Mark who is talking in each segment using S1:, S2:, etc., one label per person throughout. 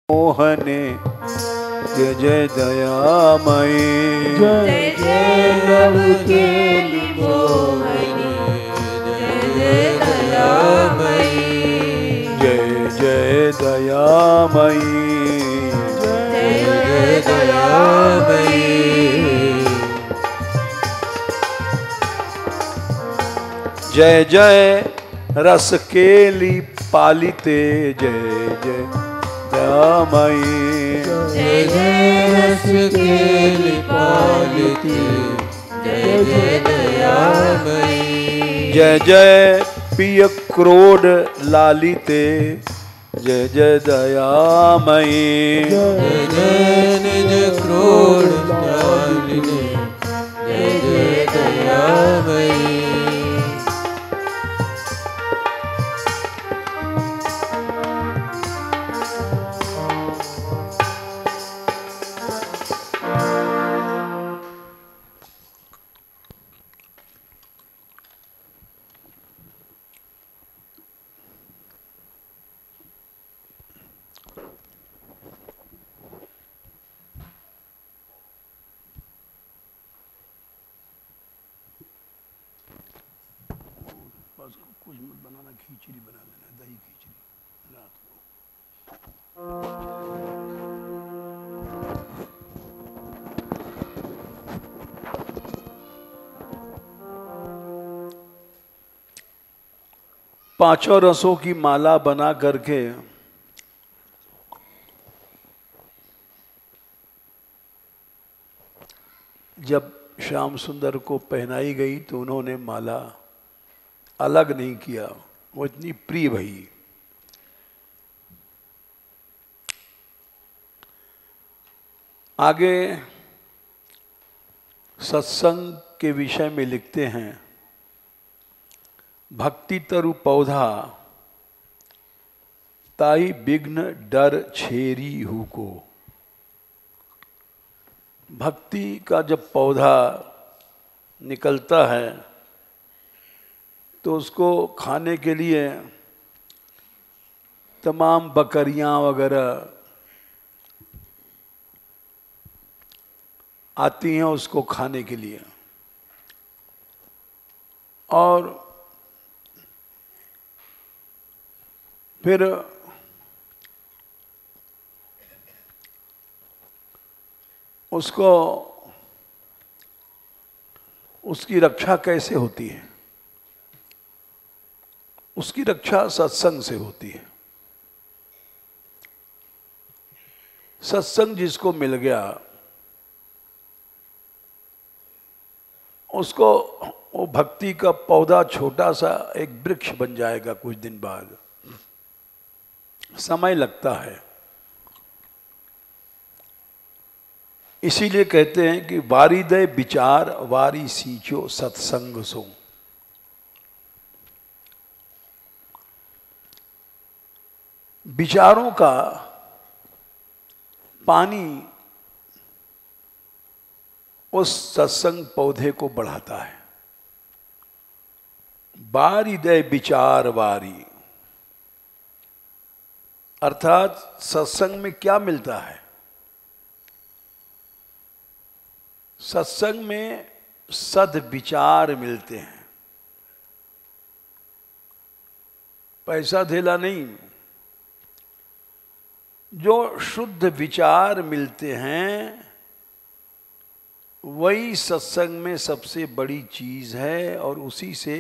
S1: मोहने जय जय दयामयी
S2: जय जय लव केली मोहनी जय जय दयामयी
S1: जय जय दयामयी
S2: जय जय दयामयी
S1: जय जय रस केली पालिते जय जय दयामयी
S2: जय जय रस केली पालिते जय जय दयामयी
S1: जय जय पिय क्रोध लालिते जय जय दयामयी
S2: जय जय निज क्रोध लालिते जय जय दयामयी
S1: कुछ मत बनाना, खिचड़ी बना लेना, दही खिचड़ी रात को। पांचों रसों की माला बना करके जब श्याम सुंदर को पहनाई गई तो उन्होंने माला अलग नहीं किया, वो इतनी प्रिय भई। आगे सत्संग के विषय में लिखते हैं, भक्ति तरु पौधा ताई विघ्न डर छेरी हु को। भक्ति का जब पौधा निकलता है तो उसको खाने के लिए तमाम बकरियां वगैरह आती हैं उसको खाने के लिए, और फिर उसको उसकी रक्षा कैसे होती है? उसकी रक्षा सत्संग से होती है। सत्संग जिसको मिल गया उसको वो भक्ति का पौधा छोटा सा एक वृक्ष बन जाएगा कुछ दिन बाद। समय लगता है। इसीलिए कहते हैं कि वारिदय विचार वारी सींचो सत्संग सो। विचारों का पानी उस सत्संग पौधे को बढ़ाता है। वारिदय विचार वारी अर्थात सत्संग में क्या मिलता है? सत्संग में सद्विचार मिलते हैं, पैसा धेला नहीं। जो शुद्ध विचार मिलते हैं वही सत्संग में सबसे बड़ी चीज है, और उसी से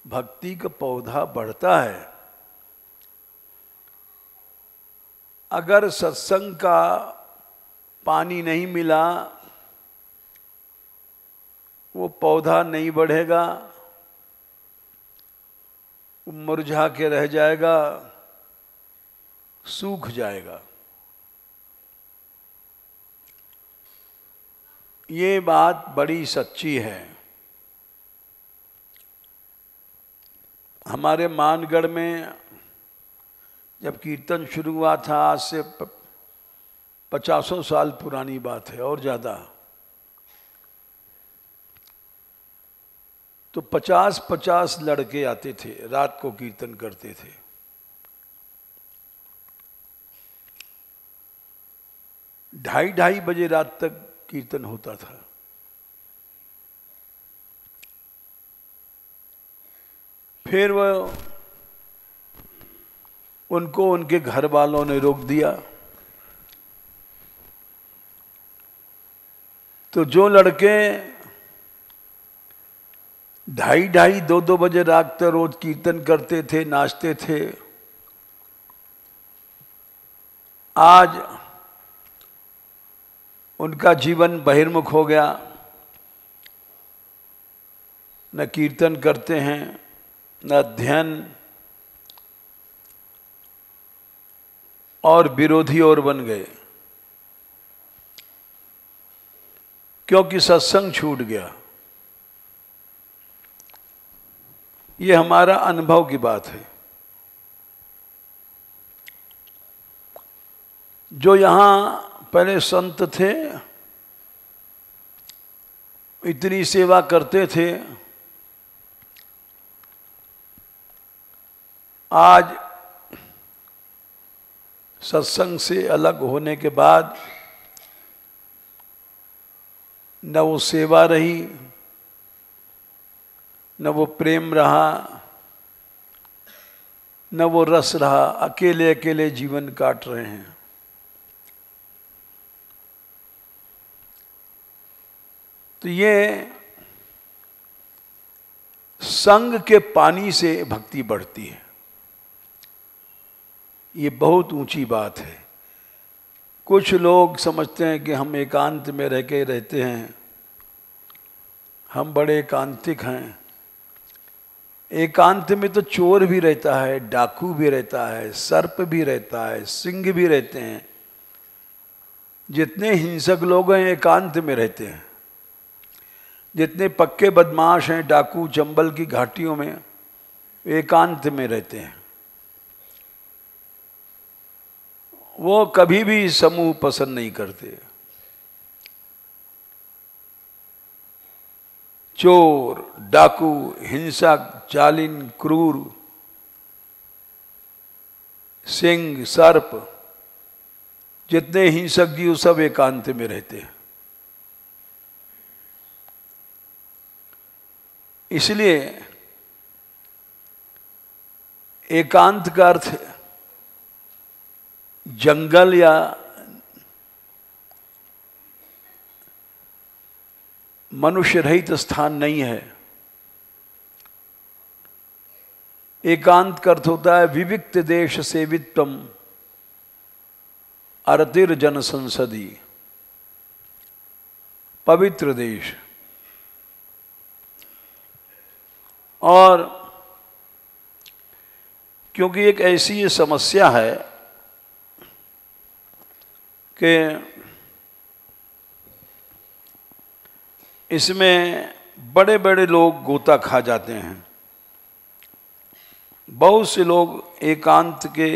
S1: भक्ति का पौधा बढ़ता है। अगर सत्संग का पानी नहीं मिला वो पौधा नहीं बढ़ेगा, वो मुरझा के रह जाएगा, सूख जाएगा। ये बात बड़ी सच्ची है। हमारे मानगढ़ में जब कीर्तन शुरू हुआ था, आज से 50 साल पुरानी बात है और ज़्यादा, तो 50-50 लड़के आते थे, रात को कीर्तन करते थे। 2:30 बजे रात तक कीर्तन होता था। फिर वह उनको उनके घर वालों ने रोक दिया। तो जो लड़के 2:30 2 बजे रात तक रोज कीर्तन करते थे, नाचते थे, आज उनका जीवन बहिर्मुख हो गया। न कीर्तन करते हैं, न अध्ययन, और विरोधी और बन गए, क्योंकि सत्संग छूट गया। ये हमारा अनुभव की बात है। जो यहां पहले संत थे, इतनी सेवा करते थे, आज सत्संग से अलग होने के बाद न वो सेवा रही, न वो प्रेम रहा, न वो रस रहा। अकेले अकेले जीवन काट रहे हैं। तो ये संग के पानी से भक्ति बढ़ती है। ये बहुत ऊंची बात है। कुछ लोग समझते हैं कि हम एकांत में रह के रहते हैं, हम बड़े एकांतिक हैं। एकांत में तो चोर भी रहता है, डाकू भी रहता है, सर्प भी रहता है, सिंह भी रहते हैं। जितने हिंसक लोग हैं एकांत में रहते हैं। जितने पक्के बदमाश हैं डाकू चंबल की घाटियों में, एकांत में रहते हैं। वो कभी भी समूह पसंद नहीं करते। चोर, डाकू, हिंसक, जालिम, क्रूर, सिंह, सर्प, जितने हिंसक जीव सब एकांत में रहते हैं। इसलिए एकांत का अर्थ जंगल या मनुष्य रहित स्थान नहीं है। एकांत का अर्थ होता है विविक्त देश सेवित्वम अरतिर जन संसदी, पवित्र देश। और क्योंकि एक ऐसी ये समस्या है कि इसमें बड़े बड़े लोग गोता खा जाते हैं। बहुत से लोग एकांत के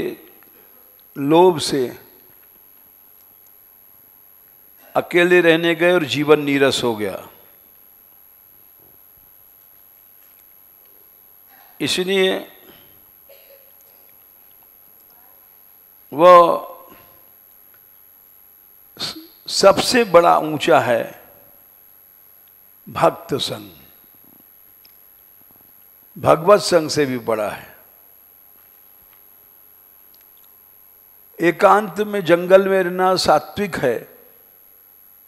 S1: लोभ से अकेले रहने गए और जीवन नीरस हो गया। इसलिए वह सबसे बड़ा ऊंचा है भक्त संग, भगवत संग से भी बड़ा है। एकांत में जंगल में रहना सात्विक है,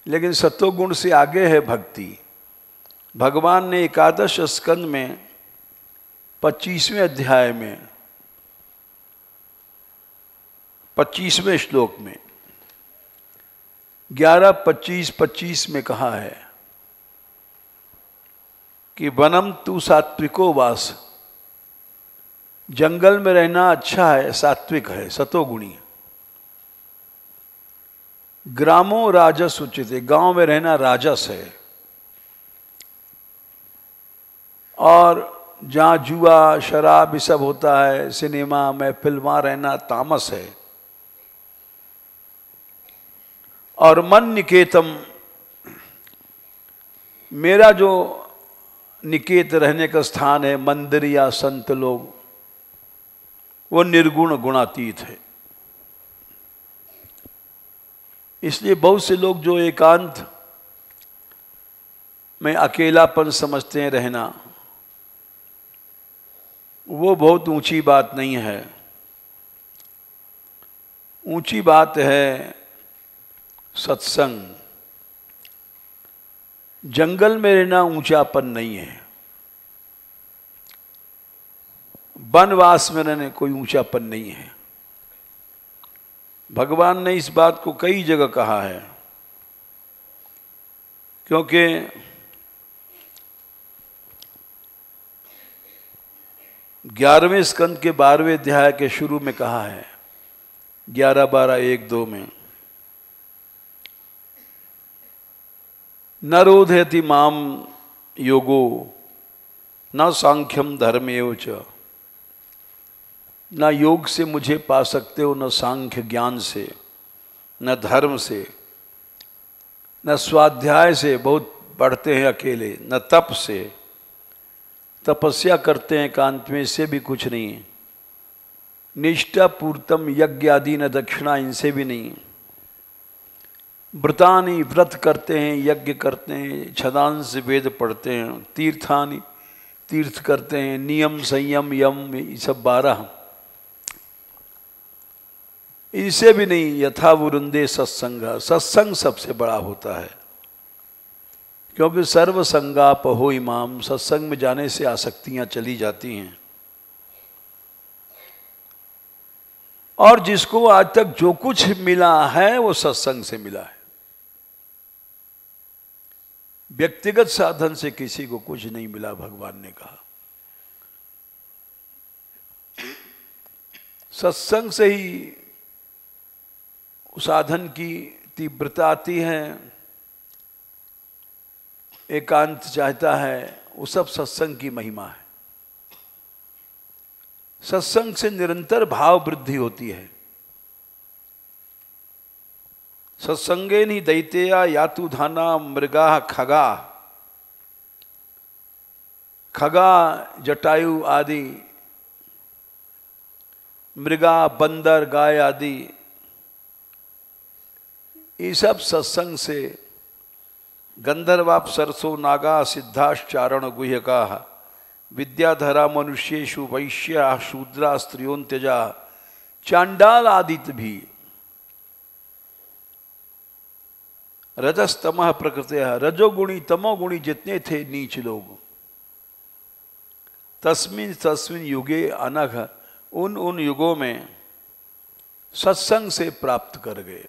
S1: लेकिन सत्वगुण से आगे है भक्ति। भगवान ने एकादश स्कंद में 25वें अध्याय में 25वें श्लोक में 11, 25, 25 में कहा है कि वनम तु सात्विको वास, जंगल में रहना अच्छा है, सात्विक है, सतोगुणी। ग्रामो राजस उचित, गांव में रहना राजस है। और जहां जुआ शराब ये सब होता है, सिनेमा महफिल, वहां रहना तामस है। और मन निकेतम, मेरा जो निकेत रहने का स्थान है, मंदिर या संत लोग, वो निर्गुण गुणातीत है। इसलिए बहुत से लोग जो एकांत में अकेलापन समझते हैं रहना, वो बहुत ऊंची बात नहीं है। ऊंची बात है सत्संग। जंगल में रहना ऊंचापन नहीं है, वनवास में रहने कोई ऊंचापन नहीं है। भगवान ने इस बात को कई जगह कहा है, क्योंकि 11वें स्कंद के 12वें अध्याय के शुरू में कहा है, 11, 12, 1, 2 में, न रोधयति माम योगो न सांख्यम धर्मेव च। न योग से मुझे पा सकते हो, न सांख्य ज्ञान से, न धर्म से, न स्वाध्याय से, बहुत पढ़ते हैं अकेले, न तप से, तपस्या करते हैं एकांत में, इससे भी कुछ नहीं। निष्ठा पूर्तम यज्ञ आदि न दक्षिणा, इनसे भी नहीं। व्रतानि, व्रत करते हैं, यज्ञ करते हैं, छदांश वेद पढ़ते हैं, तीर्थानि, तीर्थ करते हैं, नियम संयम यम, ये सब 12, इनसे भी नहीं। यथा वरुंदे सत्संग, सत्संग सबसे बड़ा होता है, क्योंकि सर्व संगाप हो इमाम, सत्संग में जाने से आसक्तियां चली जाती हैं। और जिसको आज तक जो कुछ मिला है वो सत्संग से मिला है। व्यक्तिगत साधन से किसी को कुछ नहीं मिला, भगवान ने कहा। सत्संग से ही साधन की तीव्रता आती है, एकांत चाहता है, वो सब सत्संग की महिमा है। सत्संग से निरंतर भाव वृद्धि होती है। सत्संगे नि दैतेया यातु धाना मृगा खगा, खगा जटायु आदि, मृगा बंदर गाय आदि, ये सब सत्संग से, गंधर्वाप सरसो नागा सिद्धाश्चारण गुह्यका, विद्याधरा मनुष्येषु वैश्या शूद्रा स्त्रियोन्त्यजा, चांडाल आदित्य भी, रजस्तमः प्रकृतयः, रजोगुणी तमोगुणी जितने थे नीच लोग, तस्मिन् तस्मिन् युगे अनघ, उन युगों में सत्संग से प्राप्त कर गए।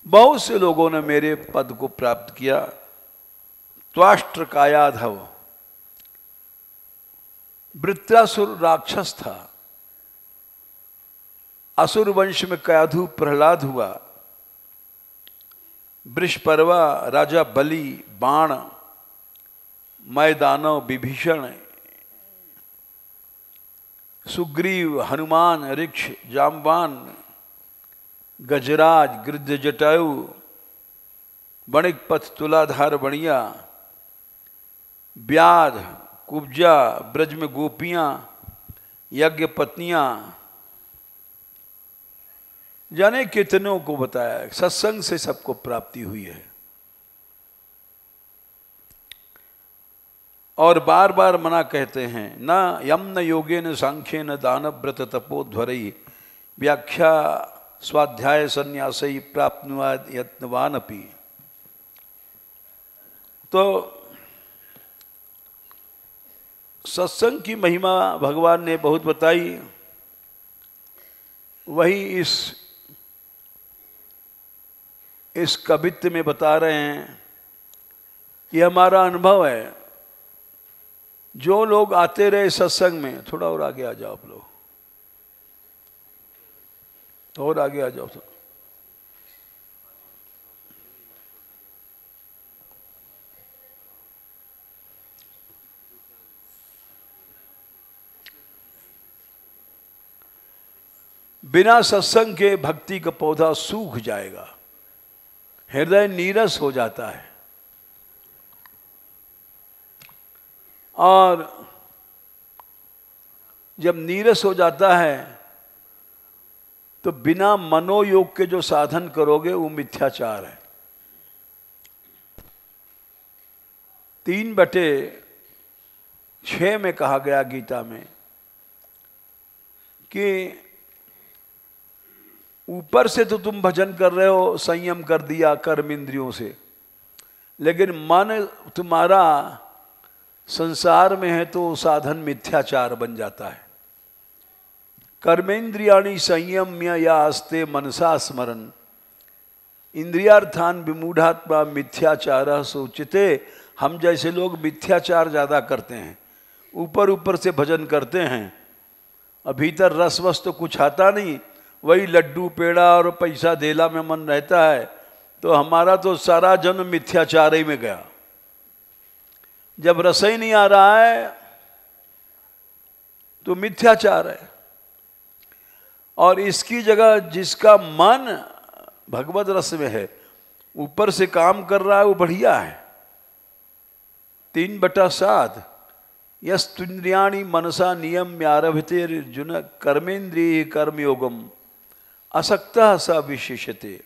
S1: बहुत से लोगों ने मेरे पद को प्राप्त किया। त्वाष्ट्र कायाधव वृत्रासुर राक्षस था, असुर वंश में कयाधु प्रहलाद हुआ, वृषपर्वा राजा बलि, बाण, मैदानव विभीषण, सुग्रीव, हनुमान, ऋक्ष, जाम्बान, गजराज, गृध्र जटायु, बणिकपथ, तुलाधार बणिया, व्याध, कुब्जा, ब्रज में गोपियां, यज्ञ पत्नियां, जाने कितनों को बताया। सत्संग से सबको प्राप्ति हुई है। और बार बार मना कहते हैं, न यम न योगे न सांख्ये न दान व्रत तपोध्वरई, व्याख्या स्वाध्याय संन्यासई प्राप्नुवाद यत्नवान अपि। तो सत्संग की महिमा भगवान ने बहुत बताई। वही इस कवित्त में बता रहे हैं। ये हमारा अनुभव है। जो लोग आते रहे सत्संग में, थोड़ा और आगे आ जाओ आप लोग, और आगे आ जाओ। बिना सत्संग के भक्ति का पौधा सूख जाएगा, हृदय नीरस हो जाता है। और जब नीरस हो जाता है तो बिना मनोयोग के जो साधन करोगे वो मिथ्याचार है। 3/6 में कहा गया गीता में कि ऊपर से तो तुम भजन कर रहे हो, संयम कर दिया कर्म इंद्रियों से, लेकिन मन तुम्हारा संसार में है तो साधन मिथ्याचार बन जाता है। कर्मेंद्रियाणि संयम्य या आस्ते मनसा स्मरण इंद्रियार्थान विमूढ़ात्मा मिथ्याचार सोचिते। हम जैसे लोग मिथ्याचार ज़्यादा करते हैं, ऊपर ऊपर से भजन करते हैं और भीतर रस वस तो कुछ आता नहीं, वही लड्डू पेड़ा और पैसा देला में मन रहता है, तो हमारा तो सारा जन्म मिथ्याचार ही में गया। जब रस ही नहीं आ रहा है तो मिथ्याचार है। और इसकी जगह जिसका मन भगवत रस में है, ऊपर से काम कर रहा है, वो बढ़िया है। 3/7 यस्त्विन्द्रियाणि मनसा नियम्य आरभते अर्जुन कर्मेन्द्रिय कर्मयोगम असक्तः स विशेषते।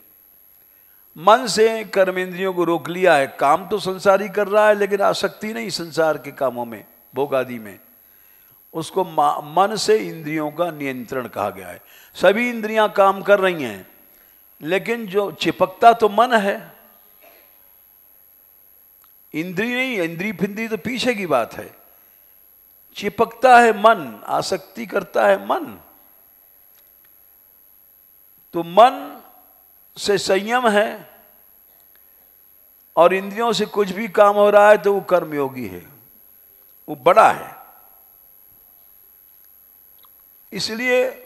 S1: मन से कर्मेंद्रियों को रोक लिया है, काम तो संसारी कर रहा है लेकिन आसक्ति नहीं संसार के कामों में, भोग आदि में, उसको मन से इंद्रियों का नियंत्रण कहा गया है। सभी इंद्रियां काम कर रही हैं लेकिन जो चिपकता तो मन है, इंद्री नहीं, इंद्री फिंद्री तो पीछे की बात है, चिपकता है मन, आसक्ति करता है मन। तो मन से संयम है और इंद्रियों से कुछ भी काम हो रहा है तो वो कर्मयोगी है, वो बड़ा है। इसलिए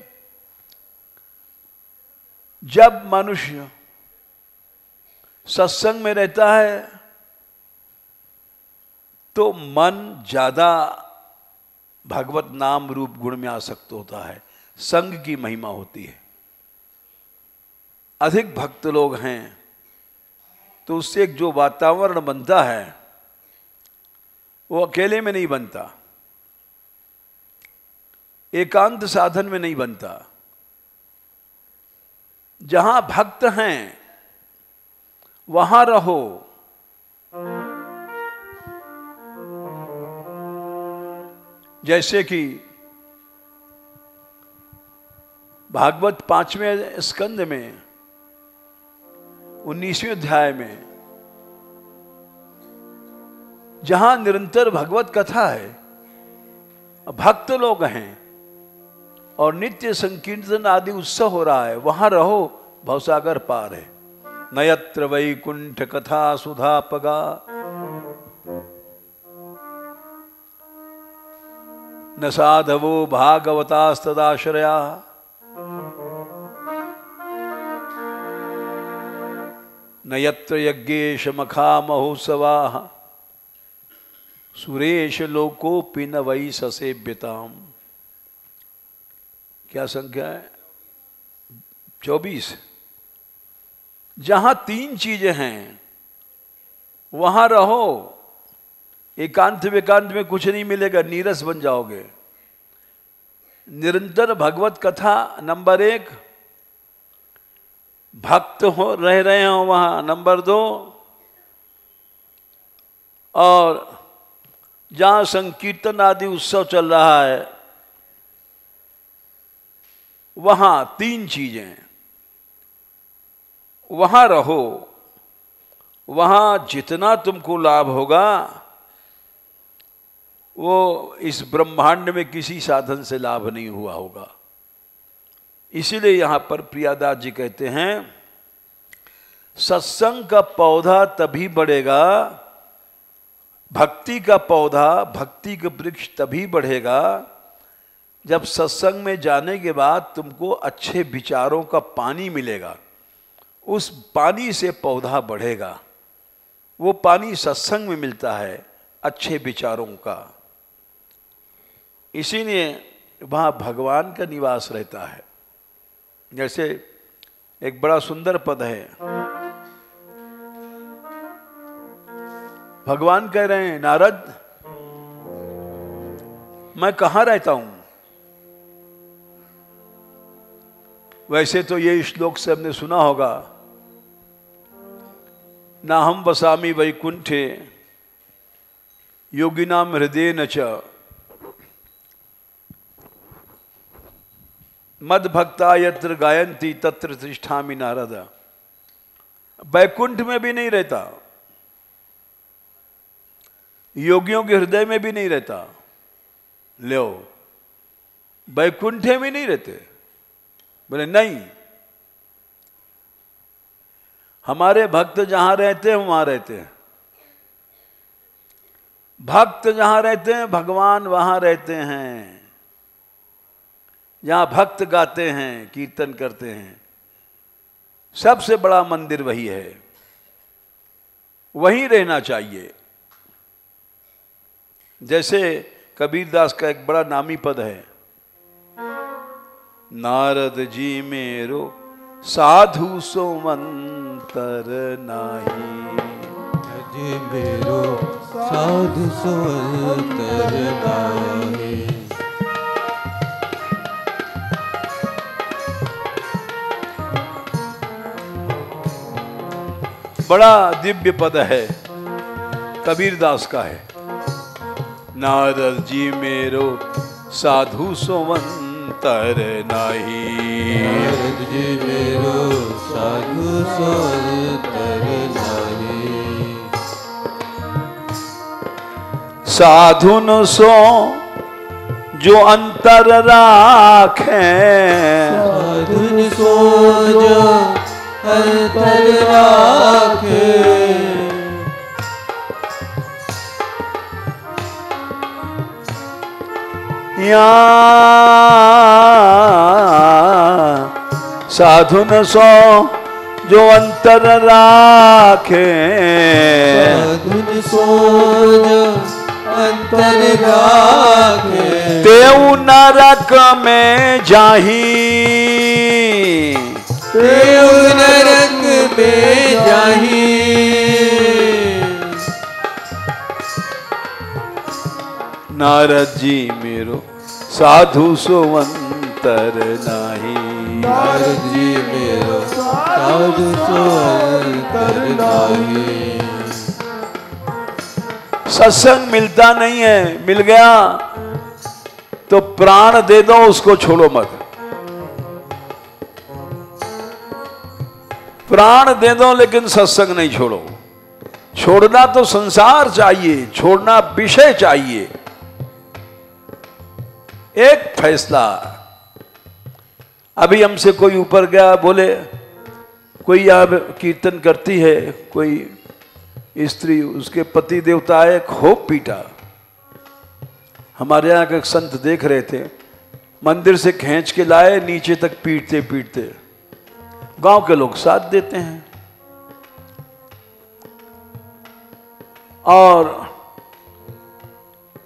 S1: जब मनुष्य सत्संग में रहता है तो मन ज्यादा भगवत नाम रूप गुण में आसक्त होता है, संग की महिमा होती है। अधिक भक्त लोग हैं तो उससे एक जो वातावरण बनता है वो अकेले में नहीं बनता, एकांत साधन में नहीं बनता। जहां भक्त हैं वहां रहो, जैसे कि भागवत 5वें स्कंद में 19वें अध्याय में जहां निरंतर भगवत कथा है, भक्त लोग हैं और नित्य संकीर्तन आदि उत्सव हो रहा है, वहां रहो, भवसागर पार है। नयत्र वैकुंठ कथा सुधापगा न साधवो भागवतास्तदाश्रया न यत्र यज्ञेश मखा महोत्सवा सुरेश लोकोपि न वै ससेव्यताम। क्या संख्या है? 24। जहां 3 चीजें हैं वहां रहो, एकांत वेकांत में कुछ नहीं मिलेगा, नीरस बन जाओगे। निरंतर भगवत कथा नंबर 1, भक्त हो रह रहे हो वहां नंबर 2, और जहां संकीर्तन आदि उत्सव चल रहा है वहां 3 चीजें, वहां रहो। वहां जितना तुमको लाभ होगा वो इस ब्रह्मांड में किसी साधन से लाभ नहीं हुआ होगा। इसीलिए यहां पर प्रियादास जी कहते हैं सत्संग का पौधा तभी बढ़ेगा, भक्ति का पौधा, भक्ति का वृक्ष तभी बढ़ेगा जब सत्संग में जाने के बाद तुमको अच्छे विचारों का पानी मिलेगा। उस पानी से पौधा बढ़ेगा। वो पानी सत्संग में मिलता है, अच्छे विचारों का। इसीलिए वहाँ भगवान का निवास रहता है। जैसे एक बड़ा सुंदर पद है, भगवान कह रहे हैं नारद मैं कहाँ रहता हूं? वैसे तो ये श्लोक से हमने सुना होगा, ना हम वसामि वैकुंठे योगिनाम हृदय न च मद भक्ता यत्र गायंती तत्र तिष्ठामि नारद। वैकुंठ में भी नहीं रहता, योगियों के हृदय में भी नहीं रहता, लो वैकुंठ में नहीं रहते। बोले नहीं, हमारे भक्त जहां रहते हैं वहां रहते हैं। भक्त जहां रहते हैं भगवान वहां रहते हैं। जहां भक्त गाते हैं, कीर्तन करते हैं, सबसे बड़ा मंदिर वही है, वहीं रहना चाहिए। जैसे कबीरदास का एक बड़ा नामी पद है, नारद जी मेरो साधु सोमंतर नाही।
S2: जी मेरो साधु सोमंतर नाही।
S1: बड़ा दिव्य पद है, कबीरदास का है। नारद जी मेरो साधु सोमंतर नाही।
S2: नारद जी मेरो साधु सोमंतर नाही।
S1: साधुन सो जो अंतर राखे।
S2: साधुन सो जो अंतर राखे।
S1: साधुन सो जो अंतर राखे।
S2: साधुन सो जो अंतर राखे।
S1: तेऊ नरक में जाही।
S2: तेऊ नरक में जाही।
S1: नारद जी मेरो साधु सोमंतर नाही।
S2: नारद जी मेरो साधु सोमंतर नाही।
S1: सत्संग मिलता नहीं है, मिल गया तो प्राण दे दो, उसको छोड़ो मत। प्राण दे दो लेकिन सत्संग नहीं छोड़ो। छोड़ना तो संसार चाहिए, छोड़ना विषय चाहिए। एक फैसला, अभी हमसे कोई ऊपर गया, बोले कोई अब कीर्तन करती है, कोई स्त्री, उसके पति देवता है, खूब पीटा। हमारे यहाँ के संत देख रहे थे, मंदिर से खींच के लाए, नीचे तक पीटते पीटते। गांव के लोग साथ देते हैं और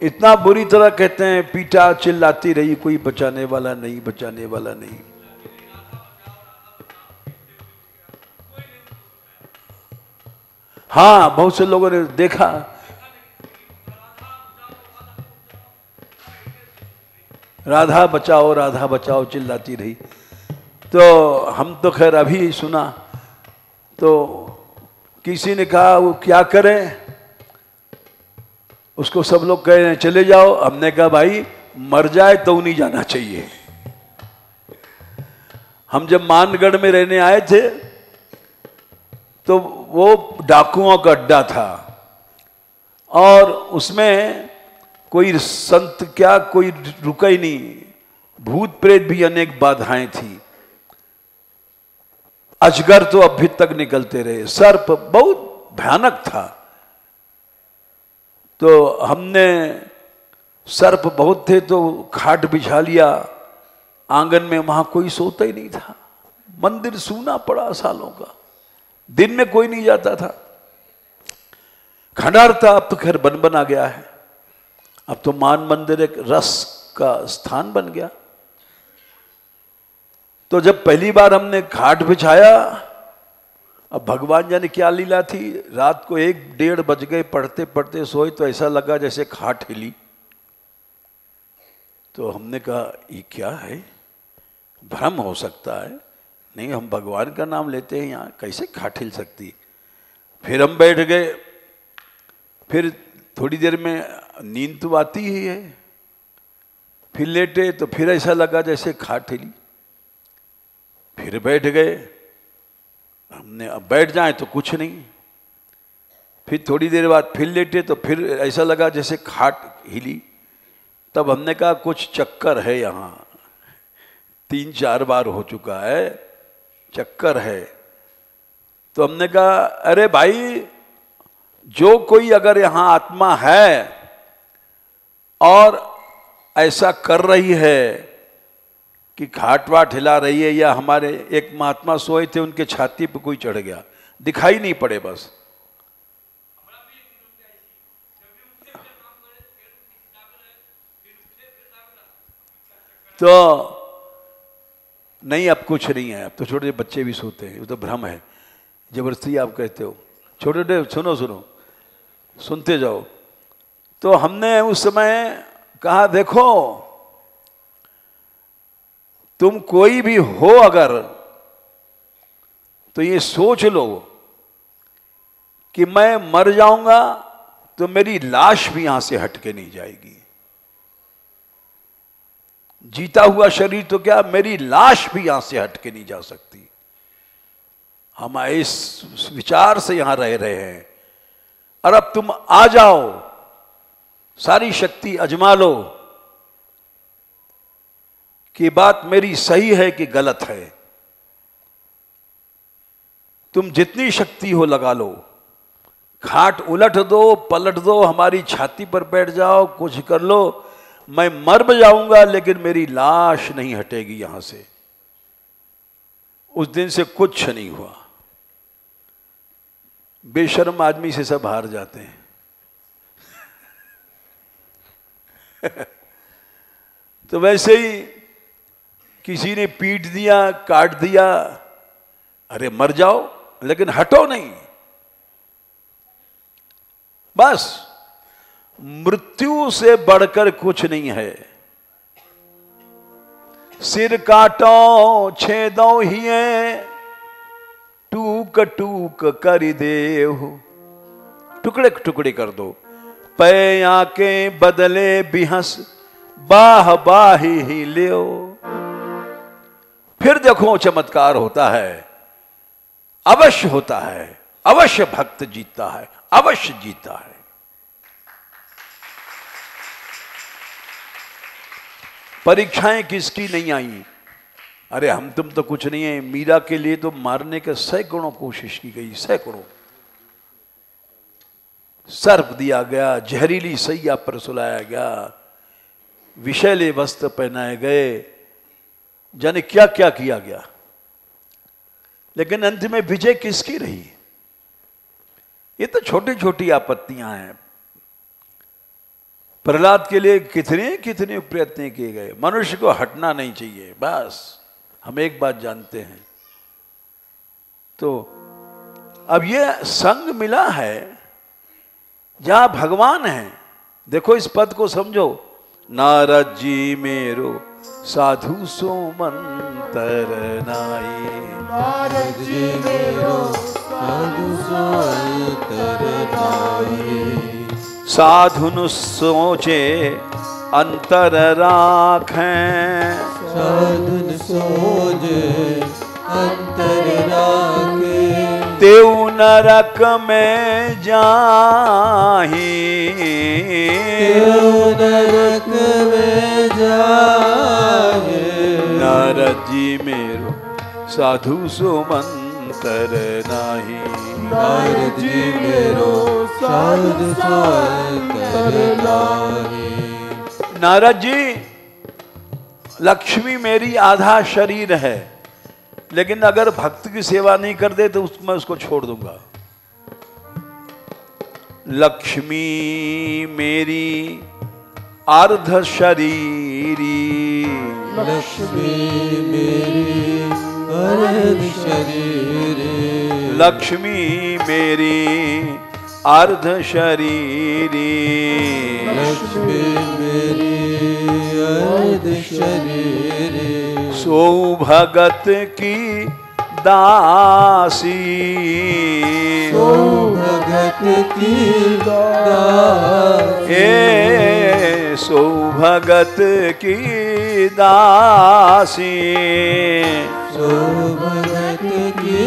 S1: इतना बुरी तरह कहते हैं, पीटा, चिल्लाती रही, कोई बचाने वाला नहीं, बचाने वाला नहीं। हाँ, बहुत से लोगों ने देखा, राधा बचाओ चिल्लाती रही। तो हम तो खैर अभी सुना, तो किसी ने कहा वो क्या करें, उसको सब लोग कह रहे हैं चले जाओ। हमने कहा भाई मर जाए तो नहीं जाना चाहिए। हम जब मानगढ़ में रहने आए थे तो वो डाकुओं का अड्डा था और उसमें कोई संत क्या कोई रुका ही नहीं। भूत प्रेत भी अनेक बाधाएं थी। अजगर तो अभी तक निकलते रहे, सर्प बहुत भयानक था। तो हमने, सर्प बहुत थे तो खाट बिछा लिया आंगन में, वहां कोई सोता ही नहीं था। मंदिर सूना पड़ा सालों का, दिन में कोई नहीं जाता था। खंडार था, अब तो खैर बन आ गया है। अब तो मान मंदिर एक रस का स्थान बन गया। तो जब पहली बार हमने खाट बिछाया, अब भगवान जाने क्या लीला थी, रात को 1-1:30 बज गए, पढ़ते पढ़ते सोए तो ऐसा लगा जैसे खाट हिली। तो हमने कहा ये क्या है, भ्रम हो सकता है। नहीं हम भगवान का नाम लेते हैं, यहाँ कैसे खाट हिल सकती। फिर हम बैठ गए, फिर थोड़ी देर में नींद तो आती ही है, फिर लेटे तो फिर ऐसा लगा जैसे खाट हिली, फिर बैठ गए। हमने अब बैठ जाए तो कुछ नहीं, फिर थोड़ी देर बाद फिर लेटे तो फिर ऐसा लगा जैसे खाट हिली। तब हमने कहा कुछ चक्कर है यहाँ, 3-4 बार हो चुका है, चक्कर है। तो हमने कहा अरे भाई, जो कोई अगर यहाँ आत्मा है और ऐसा कर रही है कि खाट वाट हिला रही है, या हमारे एक महात्मा सोए थे उनके छाती पे कोई चढ़ गया, दिखाई नहीं पड़े बस, तो नहीं अब कुछ नहीं है, अब तो छोटे बच्चे भी सोते हैं, वो तो भ्रम है, जबरदस्ती आप कहते हो। छोटे छोटे सुनो सुनो, सुनते जाओ। तो हमने उस समय कहा देखो तुम कोई भी हो अगर, तो ये सोच लो कि मैं मर जाऊंगा तो मेरी लाश भी यहां से हट के नहीं जाएगी। जीता हुआ शरीर तो क्या, मेरी लाश भी यहां से हट के नहीं जा सकती। हम इस विचार से यहां रह रहे हैं, और अब तुम आ जाओ, सारी शक्ति अजमा लो कि बात मेरी सही है कि गलत है। तुम जितनी शक्ति हो लगा लो, खाट उलट दो, पलट दो, हमारी छाती पर बैठ जाओ, कुछ कर लो, मैं मर भी जाऊंगा लेकिन मेरी लाश नहीं हटेगी यहां से। उस दिन से कुछ नहीं हुआ। बेशर्म आदमी से सब हार जाते हैं। तो वैसे ही किसी ने पीट दिया, काट दिया, अरे मर जाओ लेकिन हटो नहीं, बस मृत्यु से बढ़कर कुछ नहीं है। सिर काटो छेदो हिये, टूक टूक कर देहु, टुकड़े टुकड़े कर दो। पै आके बदले बिहस, बाह बाही ही लियो। फिर देखो चमत्कार होता है, अवश्य होता है, अवश्य भक्त जीतता है, अवश्य जीता है। परीक्षाएं किसकी नहीं आई। अरे हम तुम तो कुछ नहीं है। मीरा के लिए तो मारने के सैकड़ों कोशिश की गई, सैकड़ों। सर्प दिया गया, जहरीली सैया पर सुलाया गया, विषैले वस्त्र पहनाए गए, जाने क्या क्या किया गया, लेकिन अंत में विजय किसकी रही। ये तो छोटी छोटी आपत्तियां हैं। प्रहलाद के लिए कितने कितने प्रयत्न किए गए। मनुष्य को हटना नहीं चाहिए, बस हम एक बात जानते हैं। तो अब ये संग मिला है जहां भगवान है। देखो इस पद को समझो, नारद जी मेरो साधु सो मंतर नाई।
S2: नारद जी मेरो साधु सो अंतर नाई।
S1: साधुनु सोचे अंतर राखें,
S2: साधुन सोचे अंतर राखे।
S1: तेऊ नरक में जाही,
S2: तेऊ नरक में जाहे।
S1: नारद जी मेरो साधु सो मंतर नाही।
S2: नारद जी मेरो साधु सो अंतर नाहि।
S1: नारद जी, लक्ष्मी मेरी आधा शरीर है, लेकिन अगर भक्त की सेवा नहीं कर दे तो मैं उसको छोड़ दूंगा। लक्ष्मी मेरी अर्ध शरीरी,
S2: लक्ष्मी मेरी अर्ध शरीरी।
S1: लक्ष्मी मेरी अर्ध शरीरी।
S2: लक्ष्मी मेरी अर्ध शरीरी।
S1: सो भगत की दासी,
S2: सो भगत की दासी,
S1: ए सो भगत की दासी,
S2: सो भगत की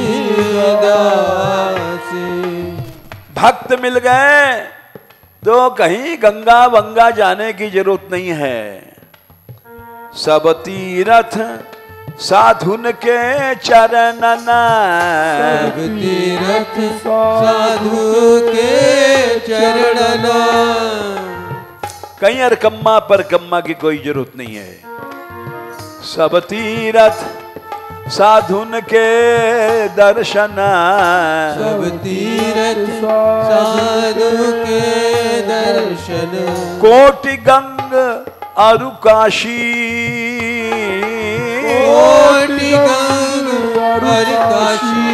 S2: दासी।
S1: भक्त मिल गए तो कहीं गंगा वंगा जाने की जरूरत नहीं है। सब तीरथ साधुन के चरणन,
S2: सब तीरथ साधु के चरणन,
S1: कहीं अरकम्मा पर कम्मा की कोई जरूरत नहीं है। सब तीरथ साधुन के दर्शन,
S2: सब तीरथ साधु के दर्शन,
S1: कोटि गंग अरु काशी,
S2: कोटि गंग अरु काशी।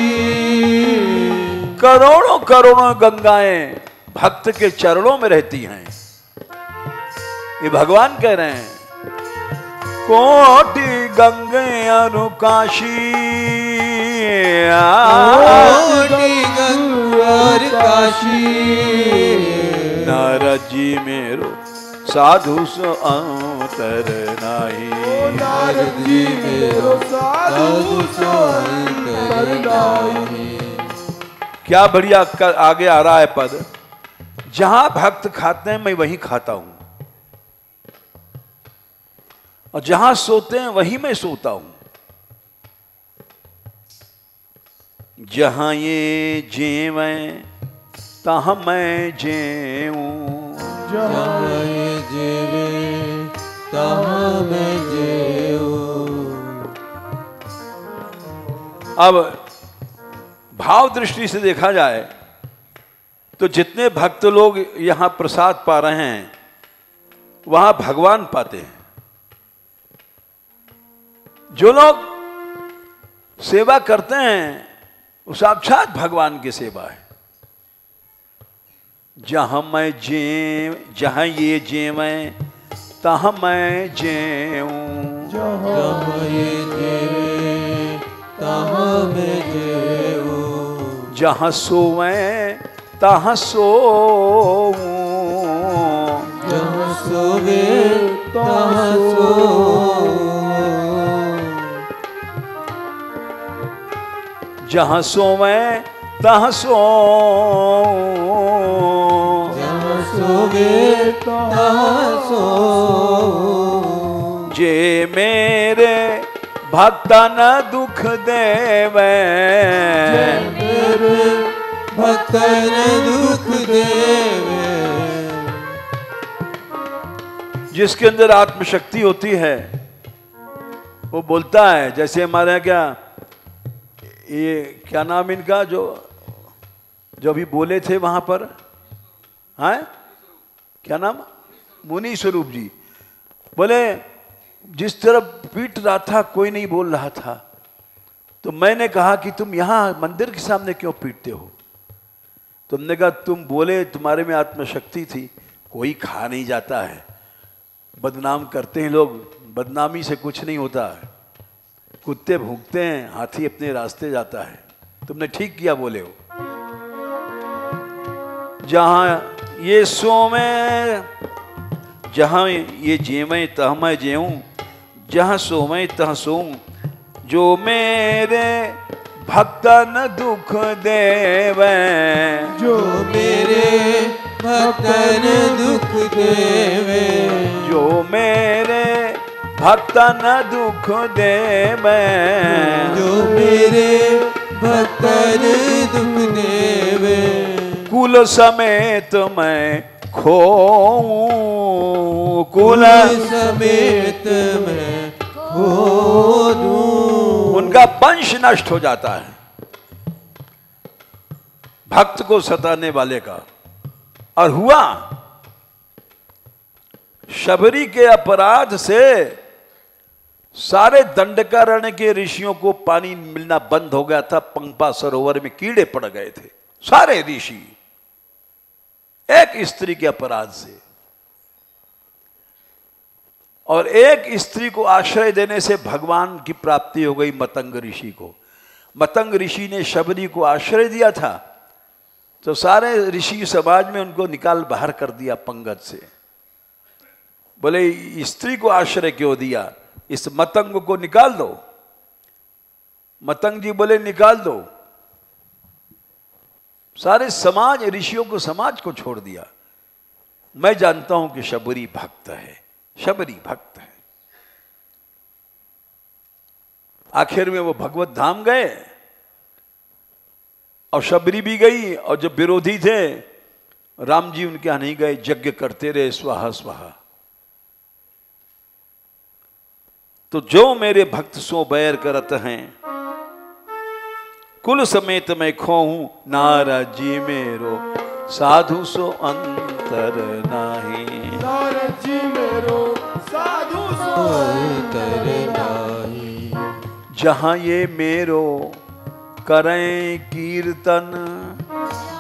S1: करोड़ों करोड़ों गंगाएं भक्त के चरणों में रहती हैं। ये भगवान कह रहे हैं, कोटि गंगे अरु काशी,
S2: कोटि गंग अरु काशी।
S1: नारद जी मेरो साधु सो अंतर नाही,
S2: नारद जी मेरो साधु सो अंतर नाही।
S1: क्या बढ़िया आगे आ रहा है पद, जहां भक्त खाते हैं मैं वहीं खाता हूं, और जहां सोते हैं वहीं मैं सोता हूं। जहां ये जेवें तहां मैं जेऊं,
S2: जहाँ ये जेवे तहाँ मैं जेऊं।
S1: अब भाव दृष्टि से देखा जाए तो जितने भक्त लोग यहां प्रसाद पा रहे हैं वहां भगवान पाते हैं। जो लोग सेवा करते हैं वो साक्षात भगवान की सेवा है। जहां मैं जहां ये जेवें तहां मैं जेऊं,
S2: जहाँ ये जेवे तहाँ मैं जेऊं।
S1: जहां सोवें तहां सोऊं,
S2: जहाँ सोवे तहाँ सोऊं।
S1: जहां सोवें तहां सोऊं,
S2: जहाँ सोवे तहाँ सोऊं।
S1: जे मेरे भक्तन दुख देवे,
S2: मेरे भक्तन दुख देवे।
S1: जिसके अंदर आत्मशक्ति होती है वो बोलता है, जैसे हमारे यहाँ क्या ये क्या नाम इनका जो अभी बोले थे वहां पर, हैं क्या नाम, मुनि स्वरूप जी बोले जिस तरफ पीट रहा था कोई नहीं बोल रहा था, तो मैंने कहा कि तुम यहां मंदिर के सामने क्यों पीटते हो। तुमने कहा तुम बोले तुम्हारे में आत्मशक्ति थी, कोई खा नहीं जाता है, बदनाम करते हैं लोग, बदनामी से कुछ नहीं होता है, कुत्ते भूखते हैं, हाथी अपने रास्ते जाता है। तुमने ठीक किया बोले हो। जहां ये सोवें जहां ये जेवें तहाँ मैं जेऊं, जहां सोवें तहाँ सोऊं, जो मेरे भक्तन दुख देवे,
S2: जो मेरे भक्तन दुख देवे।
S1: जो मेरे भक्तन दुख देवे,
S2: जो मेरे भक्तन दुख देवे।
S1: कुल समेत मैं खोऊं, कुल
S2: समेत मैं खो दूं।
S1: उनका वंश नष्ट हो जाता है भक्त को सताने वाले का। और हुआ शबरी के अपराध से सारे दंडकारण्य के ऋषियों को पानी मिलना बंद हो गया था। पंपा सरोवर में कीड़े पड़ गए थे सारे ऋषि, एक स्त्री के अपराध से। और एक स्त्री को आश्रय देने से भगवान की प्राप्ति हो गई मतंग ऋषि को। मतंग ऋषि ने शबरी को आश्रय दिया था, तो सारे ऋषि समाज में उनको निकाल बाहर कर दिया पंगत से। बोले स्त्री को आश्रय क्यों दिया, इस मतंग को निकाल दो। मतंग जी बोले निकाल दो। सारे समाज, ऋषियों को, समाज को छोड़ दिया। मैं जानता हूं कि शबरी भक्त है, शबरी भक्त है। आखिर में वो भगवत धाम गए और शबरी भी गई, और जो विरोधी थे राम जी उनके यहां नहीं गए, यज्ञ करते रहे स्वाहा स्वाहा। तो जो मेरे भक्त सो बैर करत हैं, कुल समेत मैं खोहूं नारद जी मेरो, साधु सो अंतर नाही।
S2: नारद जी मेरो साधु सो अंतर नाही।
S1: जहां ये मेरो करें कीर्तन,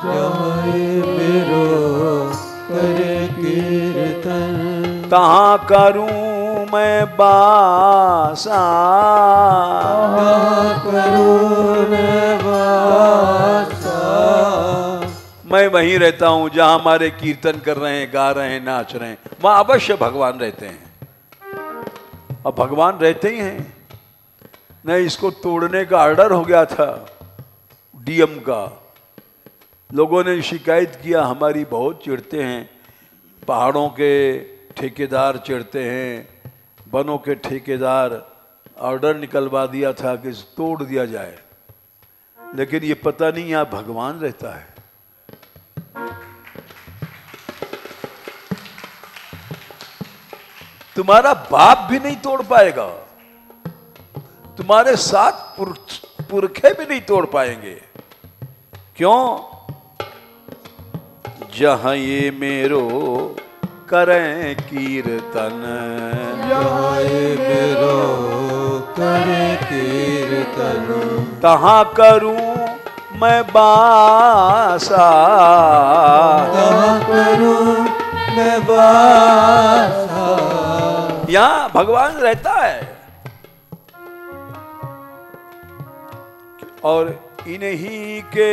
S2: जहाँ ये मेरो करे कीर्तन,
S1: तहां करूं मैं बासा।
S2: तहाँ करूं मैं वासा।
S1: मैं वहीं रहता हूं जहां हमारे कीर्तन कर रहे हैं, गा रहे हैं, नाच रहे हैं, वहां अवश्य भगवान रहते हैं। और भगवान रहते ही हैं। नहीं, इसको तोड़ने का ऑर्डर हो गया था डीएम का। लोगों ने शिकायत किया हमारी बहुत चिढ़ते हैं, पहाड़ों के ठेकेदार चिढ़ते हैं, वनों के ठेकेदार। ऑर्डर निकलवा दिया था कि तोड़ दिया जाए, लेकिन ये पता नहीं यहाँ भगवान रहता है। तुम्हारा बाप भी नहीं तोड़ पाएगा, तुम्हारे साथ पुरखे भी नहीं तोड़ पाएंगे। क्यों? जहां ये मेरो करें कीर्तन,
S2: जहाँ ये मेरो करे कीर्तन,
S1: तहां करूं मैं बासा।
S2: तहाँ करूं मैं वासा।
S1: यहां भगवान रहता है। और इन्हीं के